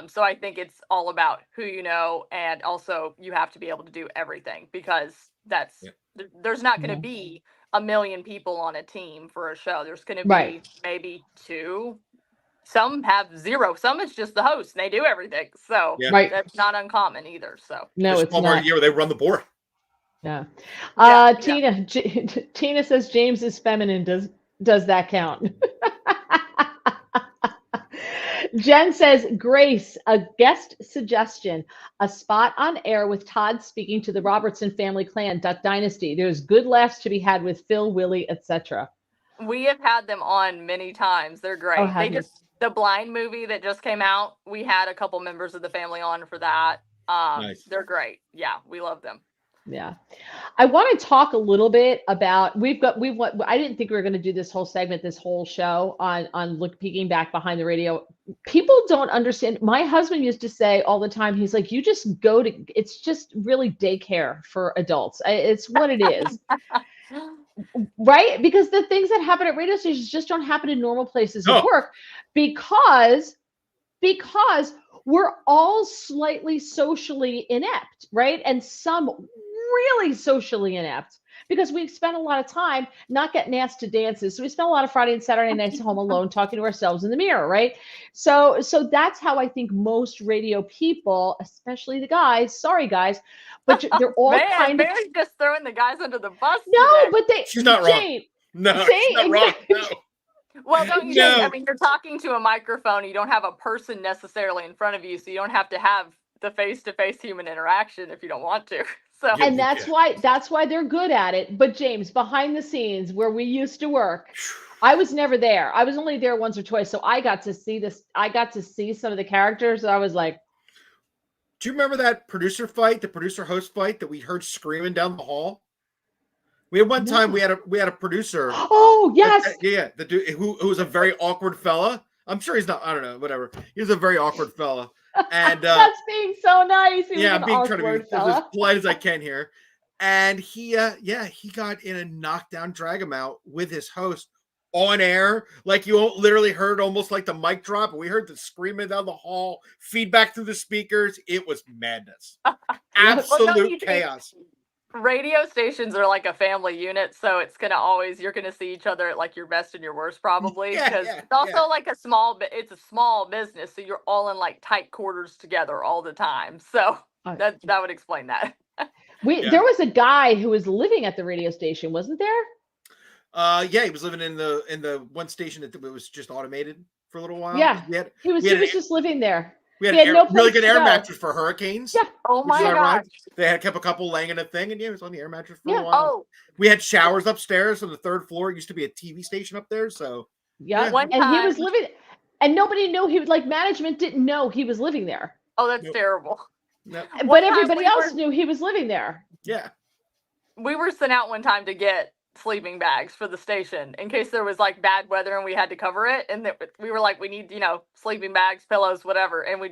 So I think it's all about who you know, and also you have to be able to do everything, because there's not going to be a million people on a team for a show. There's going to be maybe 2. Some have 0. Some it's just the host and they do everything. So that's not uncommon either. So no, it's not. They run the board. Yeah. Tina says James is feminine. Does that count? Jen says, Grace, a guest suggestion, a spot on air with Todd speaking to the Robertson family clan, Duck Dynasty. There's good laughs to be had with Phil, Willie, etc. We have had them on many times. They're great. Oh, the Blind movie that just came out, we had a couple members of the family on for that. Nice. They're great. Yeah, we love them. Yeah. I want to talk a little bit about, I didn't think we were going to do this whole segment, this whole show on peeking back behind the radio. People don't understand. My husband used to say all the time, he's like, it's just really daycare for adults. It's what it is. Right? Because the things that happen at radio stations just don't happen in normal places of work, because we're all slightly socially inept, right? And some really socially inept, because we spend a lot of time not getting asked to dances. So we spend a lot of Friday and Saturday nights home alone talking to ourselves in the mirror, right? So that's how I think most radio people, especially the guys, sorry guys, but they're all Mary's just throwing the guys under the bus. No, today. but she's not wrong. No, she's not wrong. No. Well, don't you think? I mean, you're talking to a microphone. You don't have a person necessarily in front of you, so you don't have to have the face-to-face human interaction if you don't want to. So, and that's why they're good at it. But James, behind the scenes where we used to work, I was never there. I was only there once or twice, so I got to see this. I got to see some of the characters. I was like, do you remember that producer fight, the producer-host fight that we heard screaming down the hall? We had one time we had a producer. Oh yes, the dude who was a very awkward fella. I'm sure he's not. I don't know. Whatever. He was a very awkward fella, and that's being so nice. I'm being trying to be as polite as I can here. And he got in a knockdown, drag him out with his host on air. Like you literally heard almost like the mic drop. We heard the screaming down the hall, feedback through the speakers. It was madness, absolute chaos. Radio stations are like a family unit, so it's you're gonna see each other at like your best and your worst, probably, because it's also like it's a small business, so you're all in like tight quarters together all the time. So that would explain that. There was a guy who was living at the radio station, wasn't there? He was living in the one station that was just automated for a little while. Yeah, he was just living there. We had a really good air mattress for hurricanes. Yeah. Oh my gosh. They had kept a couple laying in a thing, and it was on the air mattress for a while. Oh. We had showers upstairs on the 3rd floor. It used to be a TV station up there, so yeah. And he was living, and nobody knew management didn't know he was living there. Oh, that's terrible. Nope. But everybody else knew he was living there. Yeah. We were sent out one time to get sleeping bags for the station in case there was like bad weather and we had to cover it, and we were like, we need sleeping bags, pillows, whatever, and we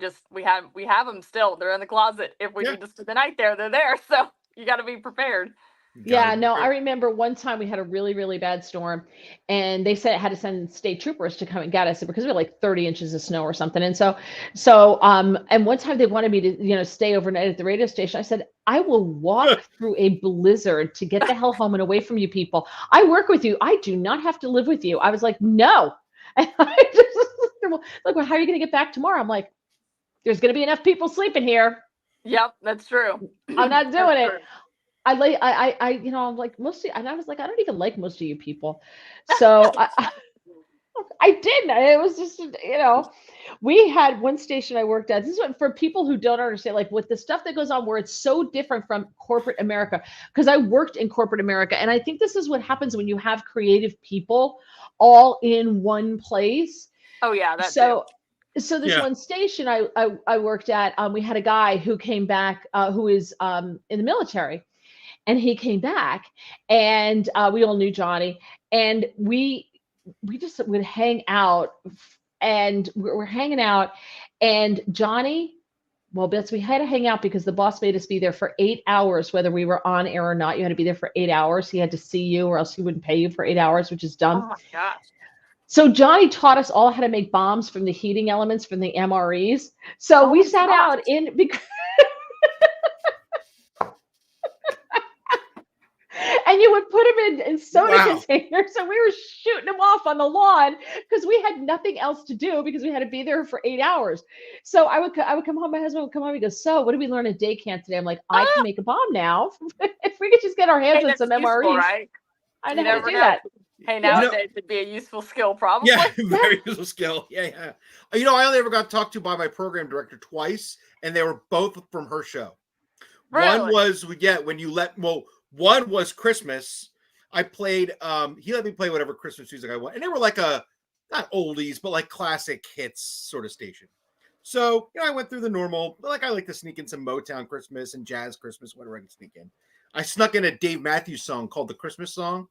have them still. They're in the closet. If we need to spend the night there, they're there. So you got to be prepared. I remember one time we had a really, really bad storm, and they said it had to send state troopers to come and get us because we had like 30 inches of snow or something. And and one time they wanted me to, stay overnight at the radio station. I said, I will walk through a blizzard to get the hell home and away from you people. I work with you. I do not have to live with you. I was like, no. And I just, look, how are you going to get back tomorrow? I'm like, there's going to be enough people sleeping here. Yep, that's true. I'm not doing it. True. I'm like mostly, and I was like, I don't even like most of you people. So I didn't. It was just, we had one station I worked at. This is what, for people who don't understand, like with the stuff that goes on where it's so different from corporate America, because I worked in corporate America. And I think this is what happens when you have creative people all in one place. Oh yeah. That's so this one station I worked at, we had a guy who came back, who is in the military. And he came back, and we all knew Johnny. and we just would hang out, and we're hanging out, and Johnny. Well, Betsy, we had to hang out because the boss made us be there for 8 hours, whether we were on air or not. You had to be there for 8 hours. He had to see you, or else he wouldn't pay you for 8 hours, which is Oh dumb. my gosh. So Johnny taught us all how to make bombs from the heating elements from the MREs. So Oh we my sat gosh. out in because and you would put them in soda Wow. containers, and we were shooting them off on the lawn because we had nothing else to do because we had to be there for 8 hours. So I would come home. My husband would come home. He goes, "So what did we learn at day camp today?" I'm like, "I can Ah, make a bomb now. If we could just get our hands hey, on that's some useful, MREs, right? I You know how to never do know. that." Hey, Yeah. nowadays it'd be a useful skill, probably. Yeah, very useful skill. Yeah. I only ever got talked to by my program director twice, and they were both from her show. One Really? was one was Christmas. I played he let me play whatever Christmas music I want. And they were like not oldies, but like classic hits sort of station. So, I went through the normal, like I like to sneak in some Motown Christmas and jazz Christmas, whatever I can sneak in. I snuck in a Dave Matthews song called The Christmas Song.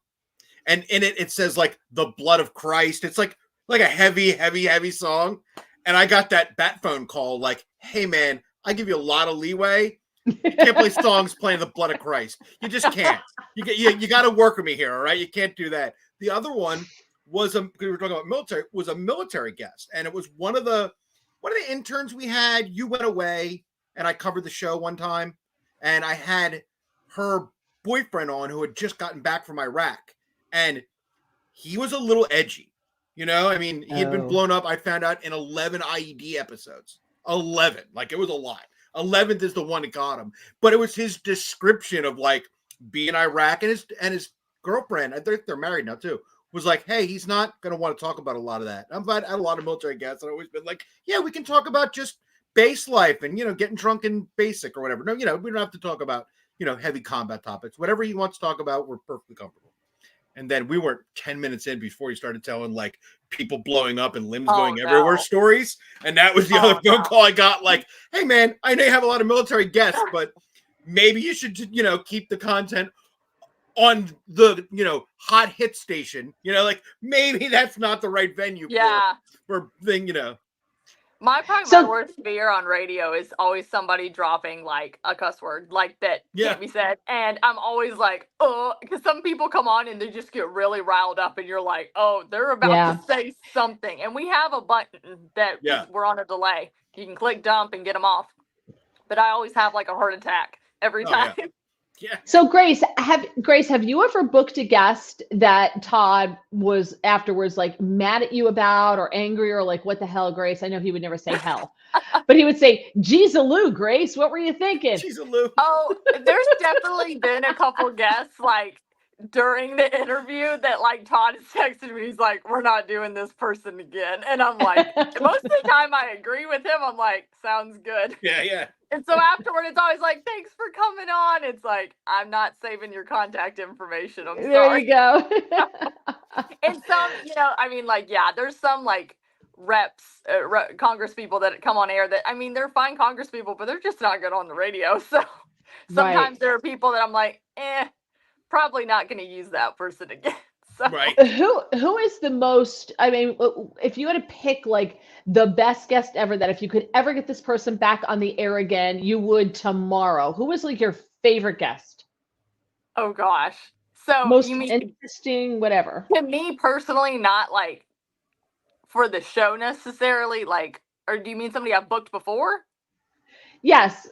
And in it says like the blood of Christ. It's like a heavy song. And I got that bat phone call like, "Hey man, I give you a lot of leeway. You can't play songs playing the blood of Christ. You just can't. You got to work with me here, all right? You can't do that." The other one was we were talking about military, was a military guest, and it was one of the interns we had. You went away, and I covered the show one time, and I had her boyfriend on who had just gotten back from Iraq, and he was a little edgy. I mean, he had been blown up. I found out in 11 IED episodes. 11, like it was a lot. 11th is the one that got him, but it was his description of like being in Iraq, and his girlfriend, I think they're married now too, was like, "Hey, he's not going to want to talk about a lot of that." I've had a lot of military guests. I've always been like, "Yeah, we can talk about just base life and getting drunk in basic or whatever." No, we don't have to talk about heavy combat topics. Whatever he wants to talk about, we're perfectly comfortable. And then we weren't 10 minutes in before he started telling like people blowing up and limbs going everywhere stories. And that was the other phone call I got, like, "Hey man, I know you have a lot of military guests, but maybe you should, keep the content on the, hot hit station. Like maybe that's not the right venue for thing, My worst fear on radio is always somebody dropping like a cuss word like that can't be said. And I'm always like, oh, because some people come on and they just get really riled up and you're like, oh, they're about to say something. And we have a button that we're on a delay. You can click dump and get them off. But I always have like a heart attack every time. Yeah. So Grace, have you ever booked a guest that Todd was afterwards like mad at you about or angry or like, "What the hell, Grace?" I know he would never say hell, but he would say, "Geez, Lou, Grace, what were you thinking?" Geez, Lou. Oh, there's definitely been a couple guests like during the interview that like Todd has texted me. He's like, "We're not doing this person again," and I'm like, most of the time I agree with him. I'm like, "Sounds good." Yeah. And so afterward, it's always like, "Thanks for coming on." It's like, I'm not saving your contact information. I'm There sorry. you go. And some, I mean, like, there's some like reps, Congress people that come on air that, I mean, they're fine Congress people, but they're just not good on the radio. So sometimes there are people that I'm like, probably not going to use that person again. So. Right. Who is the most, I mean, if you had to pick like the best guest ever, that if you could ever get this person back on the air again, you would tomorrow, who was like your favorite guest? Oh gosh. So Most you mean interesting, whatever. to me personally, not like for the show necessarily, like, or do you mean somebody I've booked before? Yes.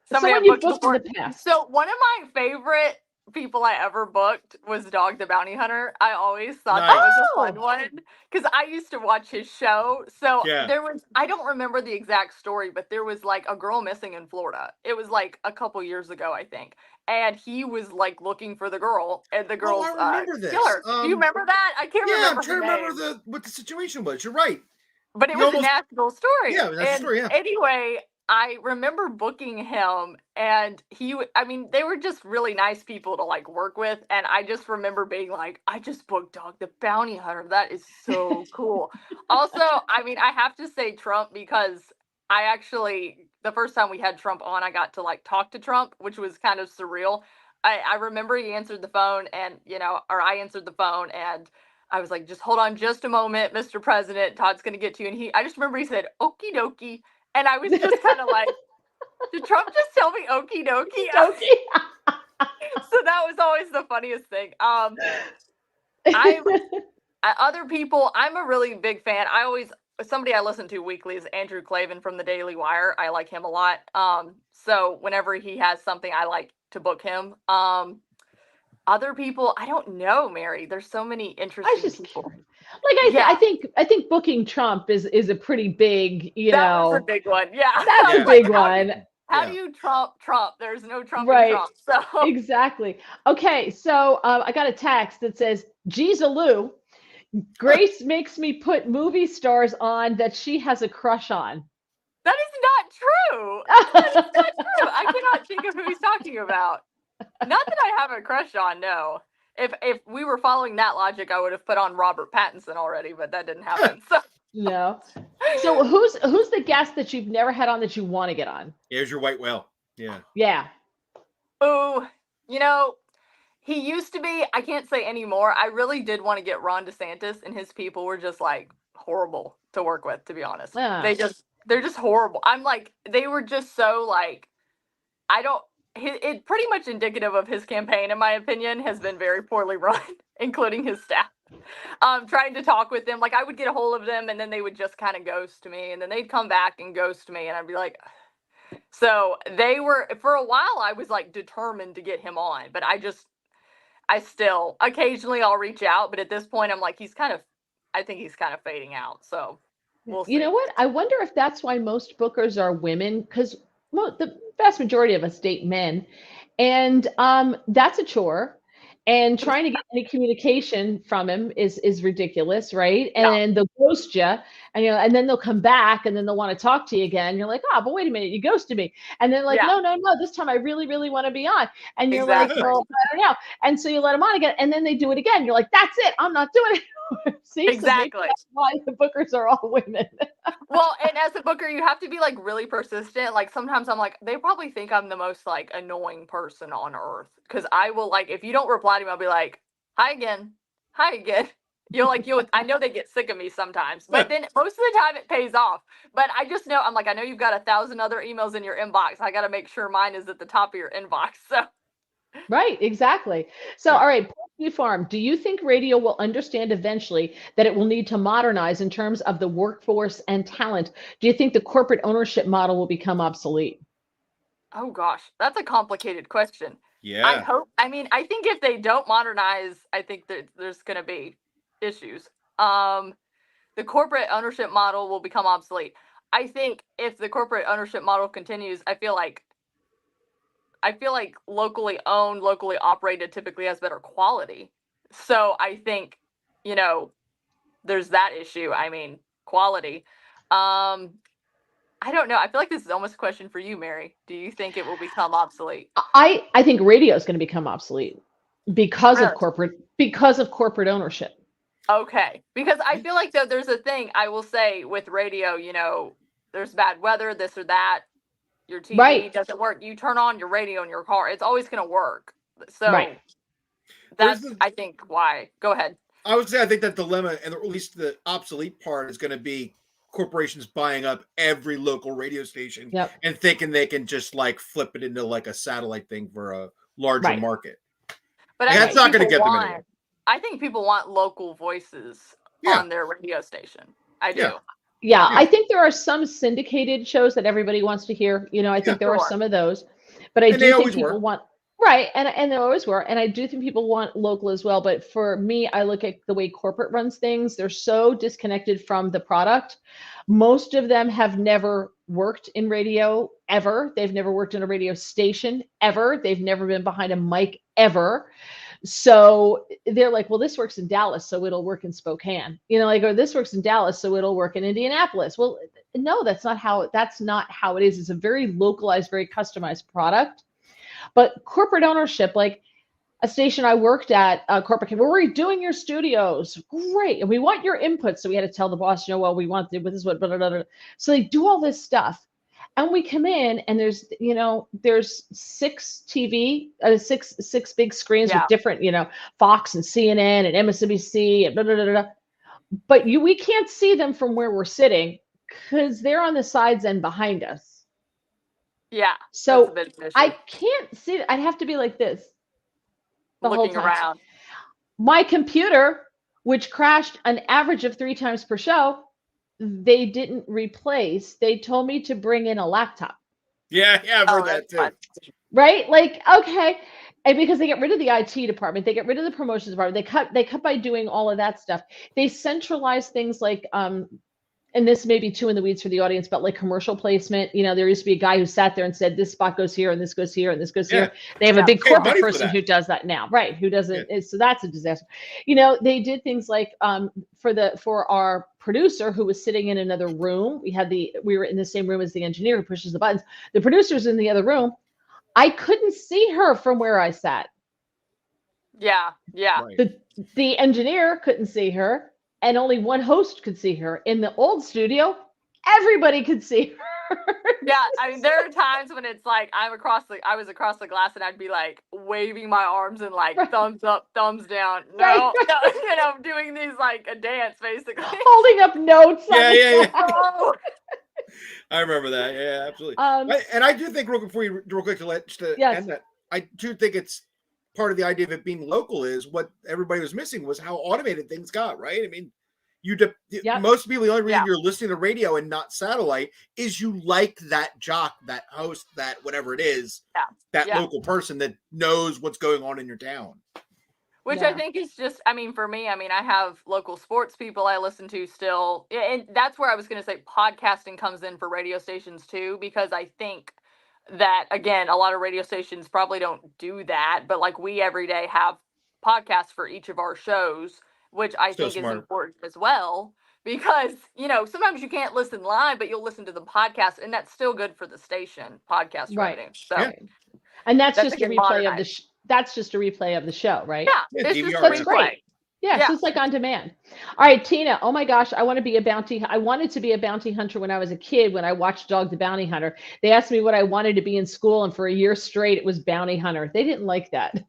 Someone you've booked before. in the past. So one of my favorite people I ever booked was Dog the Bounty Hunter. I always thought that was a fun one because I used to watch his show. So there was, I don't remember the exact story, but there was like a girl missing in Florida. It was like a couple years ago, I think. And he was like looking for the girl, and the girl's killer. Do you remember that? I can't remember. I'm trying to remember what the situation was. You're right. But it was a national story. Yeah, that's a story, yeah. Anyway, I remember booking him, and I mean, they were just really nice people to like work with. And I just remember being like, I just booked Dog the Bounty Hunter. That is so cool. Also, I mean, I have to say Trump, because the first time we had Trump on, I got to like talk to Trump, which was kind of surreal. I remember he answered the phone and, or I answered the phone and I was like, just hold on just a moment, Mr. President. Todd's going to get to you. And I just remember he said, okie dokie. And I was just kind of like, did Trump just tell me okie dokie? So that was always the funniest thing. Other people, I'm a really big fan. Somebody I listen to weekly is Andrew Klavan from the Daily Wire. I like him a lot. So whenever he has something, I like to book him. Other people, I don't know, Mary. There's so many interesting people. I think booking Trump is a pretty big, That was a big one. Yeah. That's a big one. How do you Trump? There's no Trump right. in Trump. So. Exactly. Okay, so I got a text that says, geez, Lou, Grace makes me put movie stars on that she has a crush on. That is not true. That is not true. I cannot think of who he's talking about. Not that I have a crush on, no. If we were following that logic, I would have put on Robert Pattinson already, but that didn't happen. So. No. So who's the guest that you've never had on that you want to get on? Here's your white whale. Yeah. Yeah. Oh, he used to be, I can't say anymore. I really did want to get Ron DeSantis, and his people were just like horrible to work with, to be honest. Yeah. They're just horrible. I'm like, they were just so like, it pretty much indicative of his campaign, in my opinion, has been very poorly run, including his staff. Trying to talk with them, like I would get a hold of them and then they would just kind of ghost me, and then they'd come back and ghost me, and I'd be like, so they were, for a while I was like determined to get him on, but I still occasionally I'll reach out, but at this point I'm like, I think he's kind of fading out. So we'll see. You know what? I wonder if that's why most bookers are women, because the vast majority of us date men, and that's a chore. And trying to get any communication from him is ridiculous, right? And they'll ghost you, and and then they'll come back, and then they'll want to talk to you again. You're like, but wait a minute, you ghosted me. And then like, no, this time I really, really want to be on. And you're like, well, I don't know. And so you let them on again, and then they do it again. You're like, that's it, I'm not doing it anymore. See, exactly. So that's why the bookers are all women. Well, and as a booker, you have to be like really persistent. Like sometimes I'm like, they probably think I'm the most like annoying person on earth, because I will, like, if you don't reply to me, I'll be like, hi again. I know they get sick of me sometimes, but then most of the time it pays off. But I just know, I'm like, I know you've got 1,000 other emails in your inbox. I got to make sure mine is at the top of your inbox. So. Right, exactly. So, all right, Farm, do you think radio will understand eventually that it will need to modernize in terms of the workforce and talent? Do you think the corporate ownership model will become obsolete? Oh gosh, that's a complicated question. Yeah. I think if they don't modernize, I think that there's going to be issues. The corporate ownership model will become obsolete. I think if the corporate ownership model continues, I feel like locally owned, locally operated typically has better quality. So I think, there's that issue. I mean, quality. I don't know. I feel like this is almost a question for you, Mary. Do you think it will become obsolete? I think radio is going to become obsolete because of corporate ownership. Okay. Because I feel like there's a thing I will say with radio, there's bad weather, this or that. Your TV doesn't work. You turn on your radio in your car. It's always going to work. So that's, I think, why. Go ahead. I would say I think that dilemma, and at least the obsolete part, is going to be corporations buying up every local radio station and thinking they can just like flip it into like a satellite thing for a larger market. But that's not going to get them anywhere. I think people want local voices on their radio station. I do. Yeah, I think there are some syndicated shows that everybody wants to hear. I think there are some of those, but I do think people want and they always were, and I do think people want local as well. But for me, I look at the way corporate runs things. They're so disconnected from the product. Most of them have never worked in radio ever. They've never worked in a radio station ever. They've never been behind a mic ever. So they're like, well, this works in Dallas, so it'll work in Spokane, or this works in Dallas, so it'll work in Indianapolis. Well, no, that's not how it is. It's a very localized, very customized product. But corporate ownership, like a station I worked at, corporate, we're redoing your studios. Great. And we want your input. So we had to tell the boss, well, we want to do with this one, blah, blah, blah. So they do all this stuff. And we come in and there's, there's six big screens with different, Fox and CNN and MSNBC and blah, blah, blah, blah. But we can't see them from where we're sitting because they're on the sides and behind us. Yeah. So I can't see it. I'd have to be like this the looking whole time. Around. My computer, which crashed an average of 3 times per show, they didn't replace. They told me to bring in a laptop. Yeah, I've heard that too. Fun. Right? Like, okay. And because they get rid of the IT department, they get rid of the promotions department, they cut by doing all of that stuff. They centralize things like and this may be too in the weeds for the audience, but like commercial placement, there used to be a guy who sat there and said, this spot goes here and this goes here and this goes here. They have a big corporate person who does that now, right? Who doesn't, so that's a disaster. They did things like for our producer who was sitting in another room, we were in the same room as the engineer who pushes the buttons. The producer's in the other room. I couldn't see her from where I sat. Yeah. Right. The engineer couldn't see her. And only one host could see her. In the old studio, everybody could see her. Yeah, I mean, there are times when it's like I was across the glass and I'd be like waving my arms and like thumbs up, thumbs down. No, doing these like a dance basically. Holding up notes. Yeah. I remember that. Yeah, absolutely. And I do think real quick to end that. I do think it's part of the idea of it being local is what everybody was missing was how automated things got, right? I mean, most people, the only reason you're listening to radio and not satellite is you like that jock, that host, that whatever it is, that local person that knows what's going on in your town. Which I think is just, I mean, for me, I have local sports people I listen to still. And that's where I was going to say podcasting comes in for radio stations too, because I think that, again, a lot of radio stations probably don't do that, but like we every day have podcasts for each of our shows, which I think is important as well, because, sometimes you can't listen live, but you'll listen to the podcast, and that's still good for the station podcast writing. So, and that's just a replay of the that's just a replay of the show, right? Yeah, it's just that's great. Yeah, so it's like on demand. All right, Tina. Oh my gosh, I wanted to be a bounty hunter when I was a kid. When I watched Dog the Bounty Hunter, they asked me what I wanted to be in school, and for a year straight, it was bounty hunter. They didn't like that.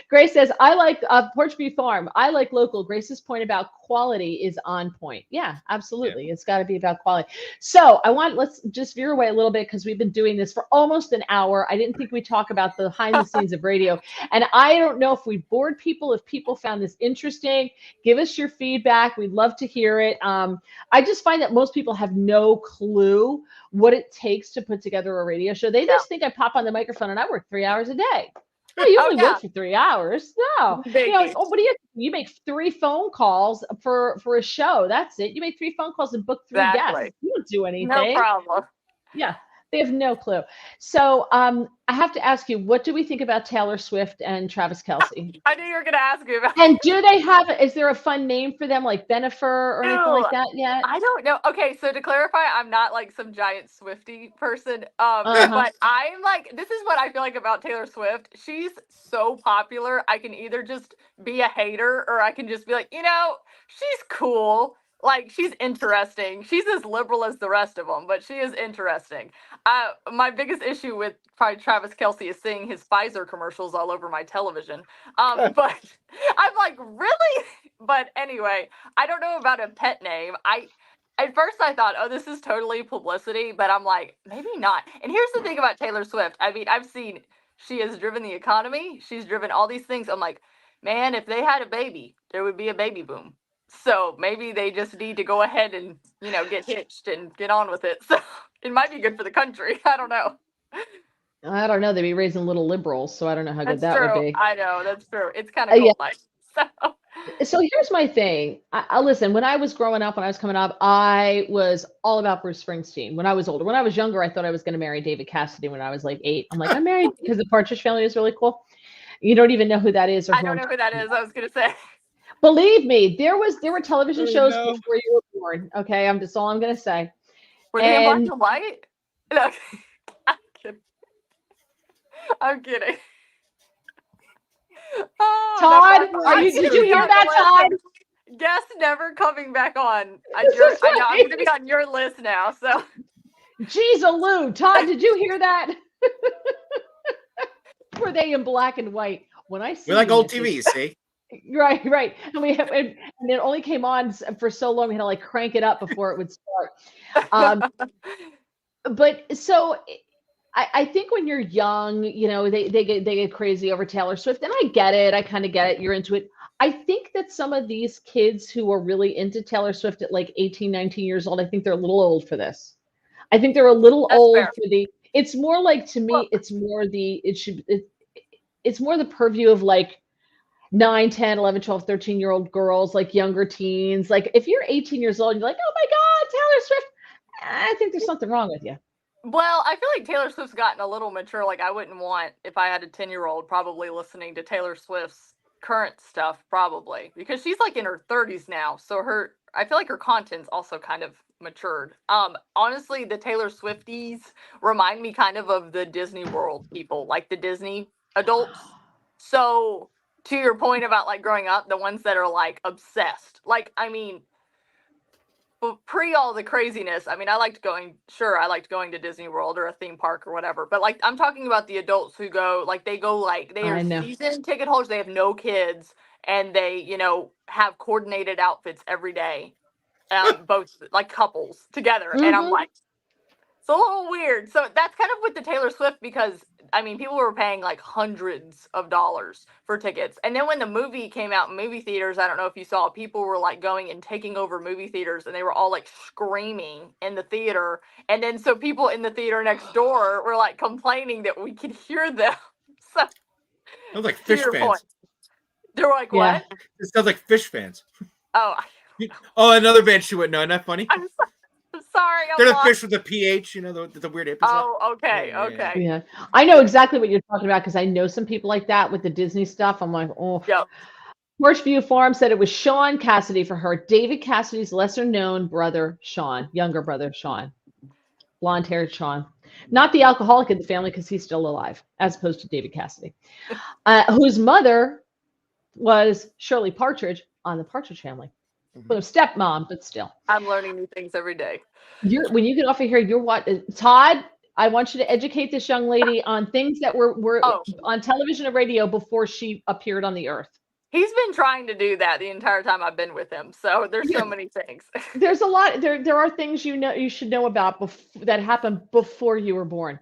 Grace says, I like Porchview Farm. I like local. Grace's point about quality is on point. Yeah, absolutely. It's got to be about quality. So let's just veer away a little bit because we've been doing this for almost an hour. I didn't think we'd talk about the behind the scenes of radio. And I don't know if we bored people, if people found this interesting. Give us your feedback. We'd love to hear it. I just find that most people have no clue what it takes to put together a radio show. They just think I pop on the microphone and I work 3 hours a day. No, you only work for 3 hours. No, what do you make 3 phone calls for a show? That's it. You make 3 phone calls and book 3 guests. You don't do anything. No problem. Yeah, they have no clue. So I have to ask you, what do we think about Taylor Swift and Travis Kelce? I knew you were going to ask me about. And is there a fun name for them, like Benifer or anything like that yet? I don't know. Okay, so to clarify, I'm not like some giant Swiftie person, but I'm like, this is what I feel like about Taylor Swift. She's so popular. I can either just be a hater or I can just be like, she's cool. Like, she's interesting. She's as liberal as the rest of them, but she is interesting. My biggest issue with probably Travis Kelce is seeing his Pfizer commercials all over my television. But I'm like, really? But anyway, I don't know about a pet name. At first I thought, oh, this is totally publicity, but I'm like, maybe not. And here's the thing about Taylor Swift. I mean, I've seen she has driven the economy. She's driven all these things. I'm like, man, if they had a baby, there would be a baby boom. So maybe they just need to go ahead and, get hitched and get on with it. So it might be good for the country. I don't know. I don't know. They'd be raising little liberals, so I don't know how good that would be. I know. That's true. It's kind of cool. So here's my thing. I listen, when I was growing up, when I was coming up, I was all about Bruce Springsteen when I was older. When I was younger, I thought I was going to marry David Cassidy when I was like 8. I'm like, I'm married because the Partridge Family is really cool. You don't even know who that is. I don't know who that is. I was going to say. Believe me, there were television shows before you were born. Okay, that's all I'm gonna say. Were they in black and white? Look, I'm kidding. Oh, Todd, did you hear that, Todd? Guess never coming back on. I know I'm gonna be on your list now. So Jeez, Lou, Todd, did you hear that? Were they in black and white? When I see We like you, old Missy. TVs, see? Right, right. And it only came on for so long. We had to like crank it up before it would start. Um, but so I think when you're young, they get crazy over Taylor Swift, and I get it. I kind of get it. You're into it. I think that some of these kids who are really into Taylor Swift at like 18, 19 years old, I think they're a little old for this. I think they're a little That's old fair. for the. It's more like to Well, me, it's more the purview of like 9, 10, 11, 12, 13-year-old girls, like younger teens. Like if you're 18 years old and you're like, oh my God, Taylor Swift, I think there's something wrong with you. Well, I feel like Taylor Swift's gotten a little mature. Like, I wouldn't want, if I had a 10-year-old, probably listening to Taylor Swift's current stuff, probably. Because she's like in her 30s now. So I feel like her content's also kind of matured. Honestly, the Taylor Swifties remind me kind of the Disney World people, like the Disney adults. So, to your point about like growing up, the ones that are like obsessed. Like, I mean, pre all the craziness, I mean, I liked going to Disney World or a theme park or whatever. But like, I'm talking about the adults who go, like, they are I know. season ticket holders. They have no kids, and they, have coordinated outfits every day, both like couples together. And I'm Mhm. like, it's a little weird. So that's kind of with the Taylor Swift, because I mean, people were paying like hundreds of dollars for tickets. And then when the movie came out in movie theaters, I don't know if you saw, people were like going and taking over movie theaters, and they were all like screaming in the theater. And then so people in the theater next door were like complaining that we could hear them. So Sounds like to fish your point, fans. they were like, Yeah. what? It sounds like fish fans. Oh, Oh, another band she wouldn't know. Isn't that funny? I'm sorry. They're I'm the lost. fish with the PH, the weird hippie stuff. Oh, okay. Yeah. Okay. Yeah. I know exactly what you're talking about because I know some people like that with the Disney stuff. I'm like, oh. Yep. Porchview Farm said it was Sean Cassidy for her. David Cassidy's lesser known brother, Sean, younger brother, Sean. Blonde haired Sean. Not the alcoholic in the family because he's still alive, as opposed to David Cassidy, whose mother was Shirley Partridge on the Partridge Family. Well, stepmom, but still. I'm learning new things every day. When you get off of here, you're what? Todd, I want you to educate this young lady on things that were Oh. on television and radio before she appeared on the earth. He's been trying to do that the entire time I've been with him. So there's so many things. There's a lot. There are things you should know about that happened before you were born.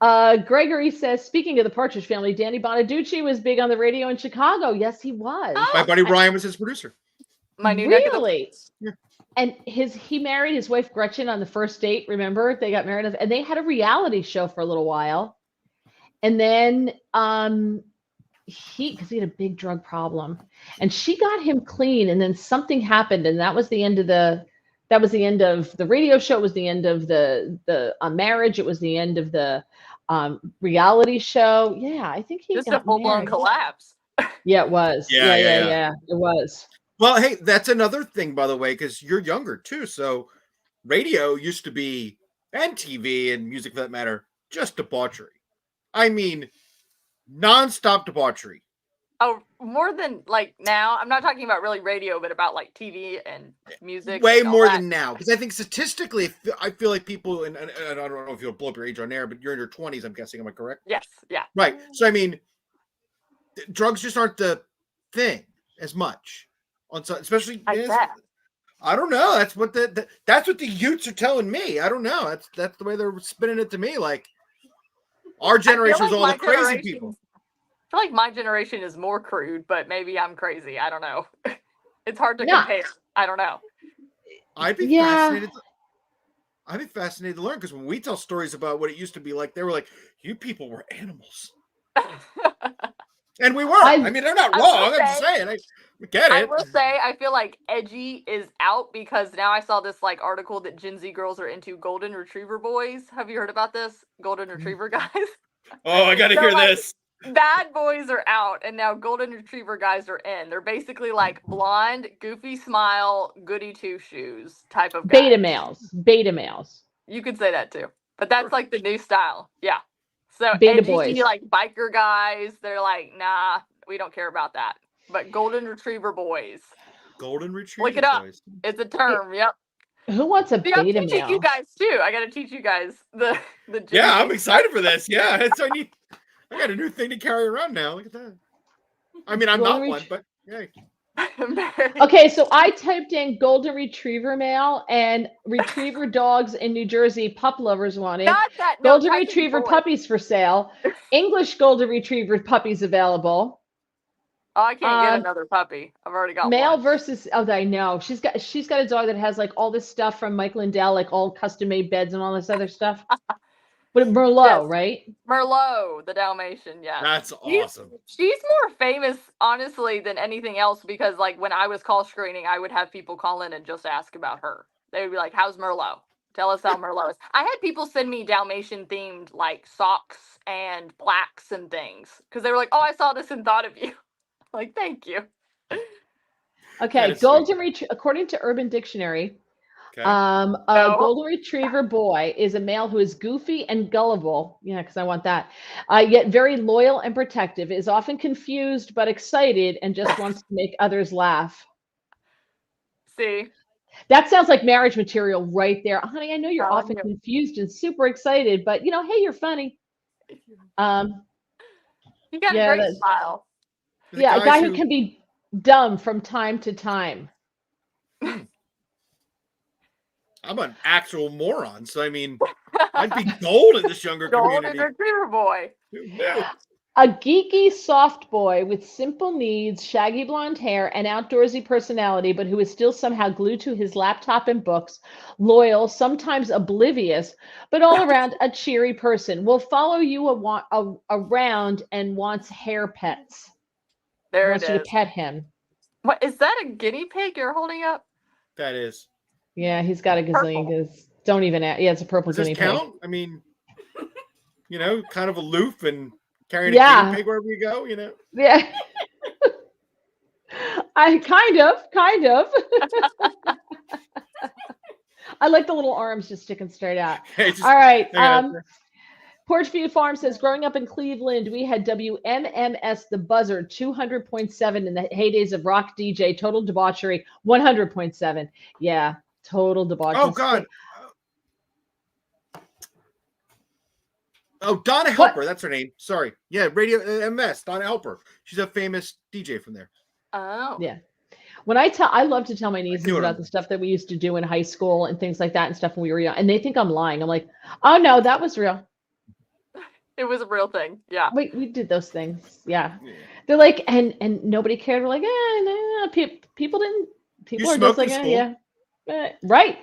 Gregory says, speaking of the Partridge Family, Danny Bonaducci was big on the radio in Chicago. Yes, he was. My buddy Ryan was his producer. My new neck of the Really? woods. Yeah. And he married his wife Gretchen on the first date. Remember, they got married, and they had a reality show for a little while. And then because he had a big drug problem, and she got him clean, and then something happened, and that was the end of the radio show. It was the end of the marriage. It was the end of the reality show. Yeah, I think he Just got a full-blown married. collapse. Yeah, it was. Yeah. It was. Well, hey, that's another thing, by the way, because you're younger too. So radio used to be, and TV and music for that matter, just debauchery. I mean, nonstop debauchery. Oh, more than like now. I'm not talking about really radio, but about like TV and music. Way and all more that. than now. Because I think statistically, I feel like people, and I don't know if you'll blow up your age on air, but you're in your 20s, I'm guessing. Am I correct? Yes. Yeah. Right. So, I mean, drugs just aren't the thing as much. Especially, I bet. I don't know. That's what that's what the youths are telling me. I don't know. That's the way they're spinning it to me. Like, our generation is all the crazy people. I feel like my generation is more crude, but maybe I'm crazy. I don't know. It's hard to compare. I don't know. I'd be fascinated. I'd be fascinated to learn, because when we tell stories about what it used to be like, they were like, "You people were animals," and we were. I mean, they're not wrong. I'm just saying. I get it. I will say, I feel like edgy is out, because now I saw this like article that Gen Z girls are into golden retriever boys. Have you heard about this? Golden retriever guys. Oh, I got to hear this. Bad boys are out, and now golden retriever guys are in. They're basically like blonde, goofy smile, goody two shoes type of guys. Beta males. You could say that too, but that's like the new style. Yeah. So beta edgy, boys, like biker guys, they're like, nah, we don't care about that. But golden retriever boys. Golden retriever Look it up. boys. It's a term. Yep. Who wants a See, I'm beta teaching you male? guys too. I got to teach you guys the Yeah, I'm Jimmy. excited for this. Yeah, I got a new thing to carry around now. Look at that. I mean, I'm Golden not one, Ret- but yeah. Okay, so I typed in golden retriever male and retriever dogs in New Jersey pup lovers wanted. Not that. No, Golden type in retriever boy. puppies for sale. English golden retriever puppies available. Oh, I can't get another puppy. I've already got Male one. versus I know. She's got a dog that has like all this stuff from Mike Lindell, like all custom made beds and all this other stuff. But Merlot, Yes. right? Merlot, the Dalmatian, yeah. That's awesome. She's more famous, honestly, than anything else because, like, when I was call screening, I would have people call in and just ask about her. They would be like, "How's Merlot? Tell us how Merlot is." I had people send me Dalmatian themed like socks and plaques and things because they were like, "Oh, I saw this and thought of you." Like, thank you. Okay, golden retriever. According to Urban Dictionary, Okay. a golden retriever boy is a male who is goofy and gullible. Yeah, because I want that. Yet very loyal and protective. Is often confused but excited and just wants to make others laugh. See, that sounds like marriage material right there, honey. I know you're Telling often you. confused and super excited, but hey, you're funny. You got Yeah, a great smile. yeah, a guy who can be dumb from time to time. I'm an actual moron, so I mean, I'd be gold in this younger community. Golden retriever boy. A geeky soft boy with simple needs, shaggy blonde hair, and outdoorsy personality, but who is still somehow glued to his laptop and books, loyal, sometimes oblivious, but all around a cheery person. Will follow you around and wants hair pets. There wants it you is. to pet him. What is that? A guinea pig you're holding up? That is. Yeah, he's got a gazillion. Don't even. Yeah, it's a purple guinea pig. Does this count? I mean, kind of aloof and carrying a guinea pig wherever you go. Yeah. I kind of. I like the little arms just sticking straight out. All right. Porchview Farm says, growing up in Cleveland, we had WMMS The Buzzard 200.7 in the heydays of rock DJ, total debauchery 100.7. Yeah, total debauchery. Oh, God. Oh, Donna Helper. That's her name. Sorry. Yeah, Radio MS, Donna Helper. She's a famous DJ from there. Oh. Yeah. When I love to tell my nieces about the stuff that we used to do in high school and things like that and stuff when we were young. And they think I'm lying. I'm like, oh, no, that was real. It was a real thing. Yeah. We did those things. Yeah. They're like, and nobody cared. We're like, no, people didn't. People are just like, yeah. Right.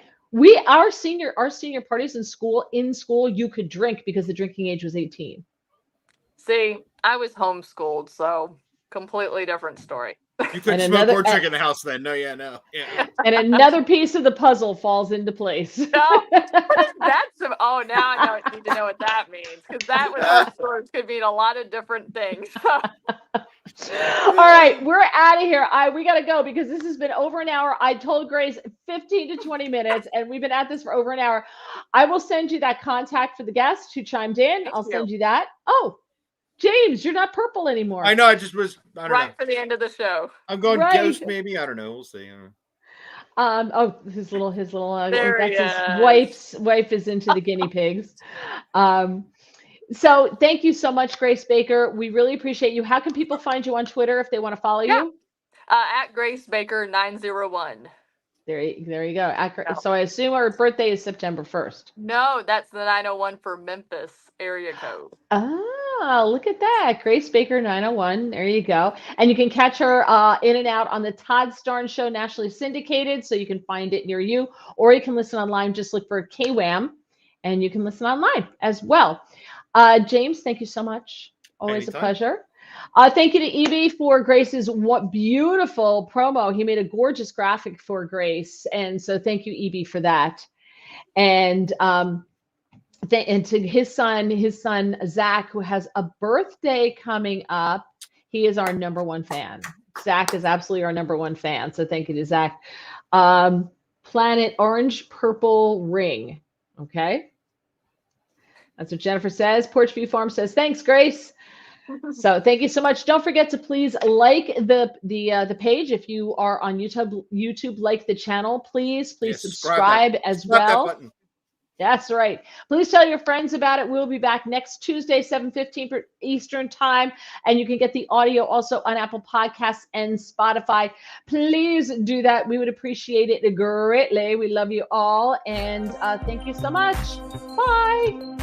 Our senior parties in school, you could drink because the drinking age was 18. See, I was homeschooled, so completely different story. You couldn't smoke or drink in the house then. No. Yeah. And another piece of the puzzle falls into place. No, what is that? Oh, now I need to know what that means because that could mean a lot of different things. All right, we're out of here. We got to go because this has been over an hour. I told Grace 15 to 20 minutes, and we've been at this for over an hour. I will send you that contact for the guest who chimed in. I'll send you that. Oh, James, you're not purple anymore. I know. I just was right for the end of the show. I'm going ghost, maybe. I don't know. We'll see. Oh, his little. There that's his wife is into the guinea pigs. So thank you so much, Grace Baker. We really appreciate you. How can people find you on Twitter if they want to follow you? At Grace Baker 901. There you go. So I assume our birthday is September 1st. No, that's the 901 for Memphis area code. Oh, look at that. Grace Baker 901. There you go. And you can catch her in and out on the Todd Starnes Show, nationally syndicated, so you can find it near you. Or you can listen online. Just look for KWAM, and you can listen online as well. James, thank you so much. Always a pleasure. Thank you to EB for Grace's beautiful promo. He made a gorgeous graphic for Grace. And so thank you, EB, for that. And to his son, Zach, who has a birthday coming up. He is our number one fan. Zach is absolutely our number one fan. So thank you to Zach. Planet Orange Purple Ring. Okay. That's what Jennifer says. Porchview Farm says, thanks, Grace. So thank you so much. Don't forget to please like the page. If you are on YouTube, like the channel, please subscribe as well. That button. That's right. Please tell your friends about it. We'll be back next Tuesday, 7:15 Eastern time. And you can get the audio also on Apple Podcasts and Spotify. Please do that. We would appreciate it greatly. We love you all. And thank you so much. Bye.